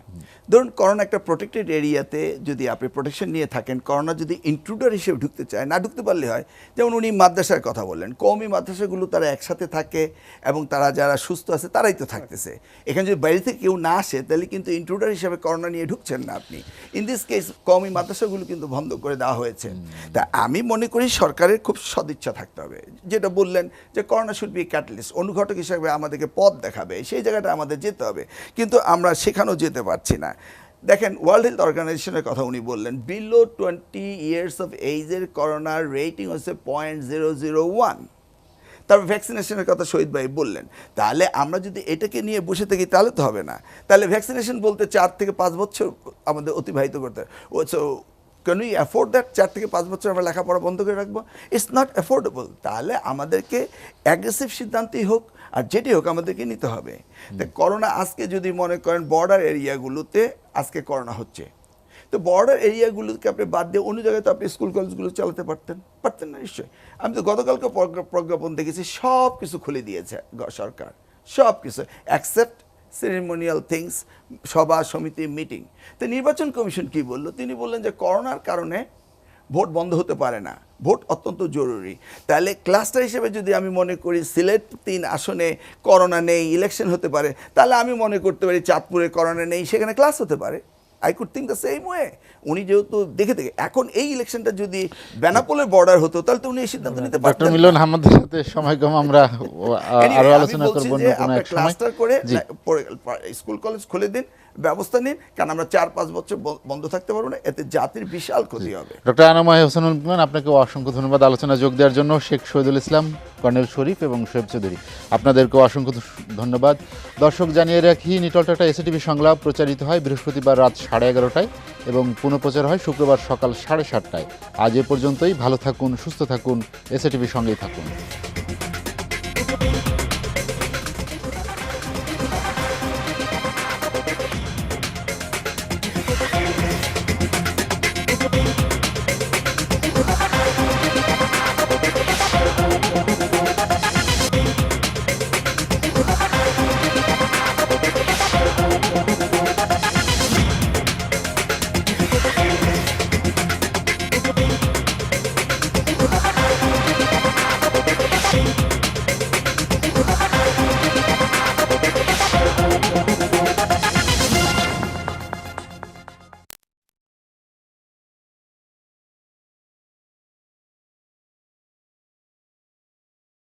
ধরুন করোনা একটা প্রোটেক্টেড এরিয়াতে যদি আপনি প্রোটেকশন নিয়ে থাকেন, করোনা যদি ইন্ট্রুডার হিসেবে ঢুকতে চায়, না ঢুকতে পারলে হয়। যেমন উনি মাদ্রাসার কথা বললেন, কওমি মাদ্রাসাগুলো তারা একসাথে থাকে এবং তারা যারা সুস্থ আছে তারাই তো থাকতেছে। এখানে যদি বাইরে থেকে কেউ না আসে তাহলে কিন্তু ইন্ট্রুডার হিসেবে করোনা নিয়ে ঢুকছেন না আপনি। ইন দিস কেস কওমি মাদ্রাসাগুলো কিন্তু বন্ধ করে দেওয়া হয়েছে। তা আমি মনে করি সরকারের খুব সদিচ্ছা থাকতে হবে। যেটা বললেন যে করোনা শুড বি ক্যাটালিস্ট, অনুঘটক হিসাবে আমাদেরকে পথ দেখাবে, সেই জায়গাটা আমাদের যেতে হবে। কিন্তু আমরা সেখানেও যেতে পারছি না। দেখেন ওয়ার্ল্ড হেলথ অর্গানাইজেশনের কথা উনি বললেন, বিলো 20 ইয়ার্স অফ এইজের করোনার রেটিং হচ্ছে 0.001। তারপর ভ্যাকসিনেশনের কথা শহীদ ভাই বললেন। তাহলে আমরা যদি এটাকে নিয়ে বসে থাকি তাহলে তো হবে না। তাহলে ভ্যাকসিনেশন বলতে 4 থেকে 5 বছর আমাদের অতিবাহিত করতে হবে। So can we afford that? 4 থেকে 5 বছর আমরা লেখাপড়া বন্ধ করে রাখবো? It's not affordable. তাহলে আমাদেরকে অ্যাগ্রেসিভ সিদ্ধান্তই হোক আর যেটি হোক আমাদেরকে নিতে হবে। তো করোনা আজকে যদি মনে করেন বর্ডার এরিয়াগুলোতে আজকে করোনা হচ্ছে, তো বর্ডার এরিয়াগুলোকে আপনি বাদ দিয়ে অন্য জায়গায় তো আপনি স্কুল কলেজগুলো চালাতে পারতেন না নিশ্চয়ই। আমি তো গতকালকে প্রজ্ঞাপন দেখেছি, সব কিছু খুলে দিয়েছে সরকার, সব কিছু অ্যাকসেপ্ট সেরিমোনিয়াল থিংস, সভা সমিতি মিটিং। তো নির্বাচন কমিশন কি বলল? তিনি বললেন যে করোনার কারণে ভোট বন্ধ হতে পারে না, ভোট অত্যন্ত জরুরি। তাহলে ক্লাস্টার হিসেবে যদি আমি মনে করি সিলেট 3 আসনে করোনা নেই, ইলেকশন হতে পারে, তাহলে আমি মনে করতে পারি চাঁদপুরে করোনা নেই, সেখানে ক্লাস হতে পারে। I could think the same way. উনি যেহেতু দেখে এখন এই ইলেকশনটা যদি বেনাপোলের বর্ডার হতো তালে তো উনি এই সিদ্ধান্ত নিতে ডক্টর পারতেন না। মিলন আমাদের সাথে সময় কম, আমরা Anyway, আরো আমি আলোচনা বলছি করব যে অন্য কোনো আপনার এক সময়। ক্লাস্টার করে জি। স্কুল কলেজ খুলে দিন, ব্যবস্থা নিন, কারণ আমরা 4-5 বছর বন্ধ থাকতে পারবো না, এতে জাতির বিশাল ক্ষতি হবে। ডক্টর আনাময় হোসেনুল ইমান, আপনাকে অসংখ্য ধন্যবাদ আলোচনা যোগ দেওয়ার জন্য। শেখ শহীদুল ইসলাম, কর্নেল শরীফ এবং শোয়েব চৌধুরী, আপনাদেরকেও অসংখ্য ধন্যবাদ। দর্শক জানিয়ে রাখি, নিটল টাটা এসএটিভি সংলাপ প্রচারিত হয় বৃহস্পতিবার রাত 11:30টায় এবং পুনঃপ্রচার হয় শুক্রবার সকাল 7:30টায়। আজ এ পর্যন্তই। ভালো থাকুন, সুস্থ থাকুন, এসএটিভি সঙ্গেই থাকুন।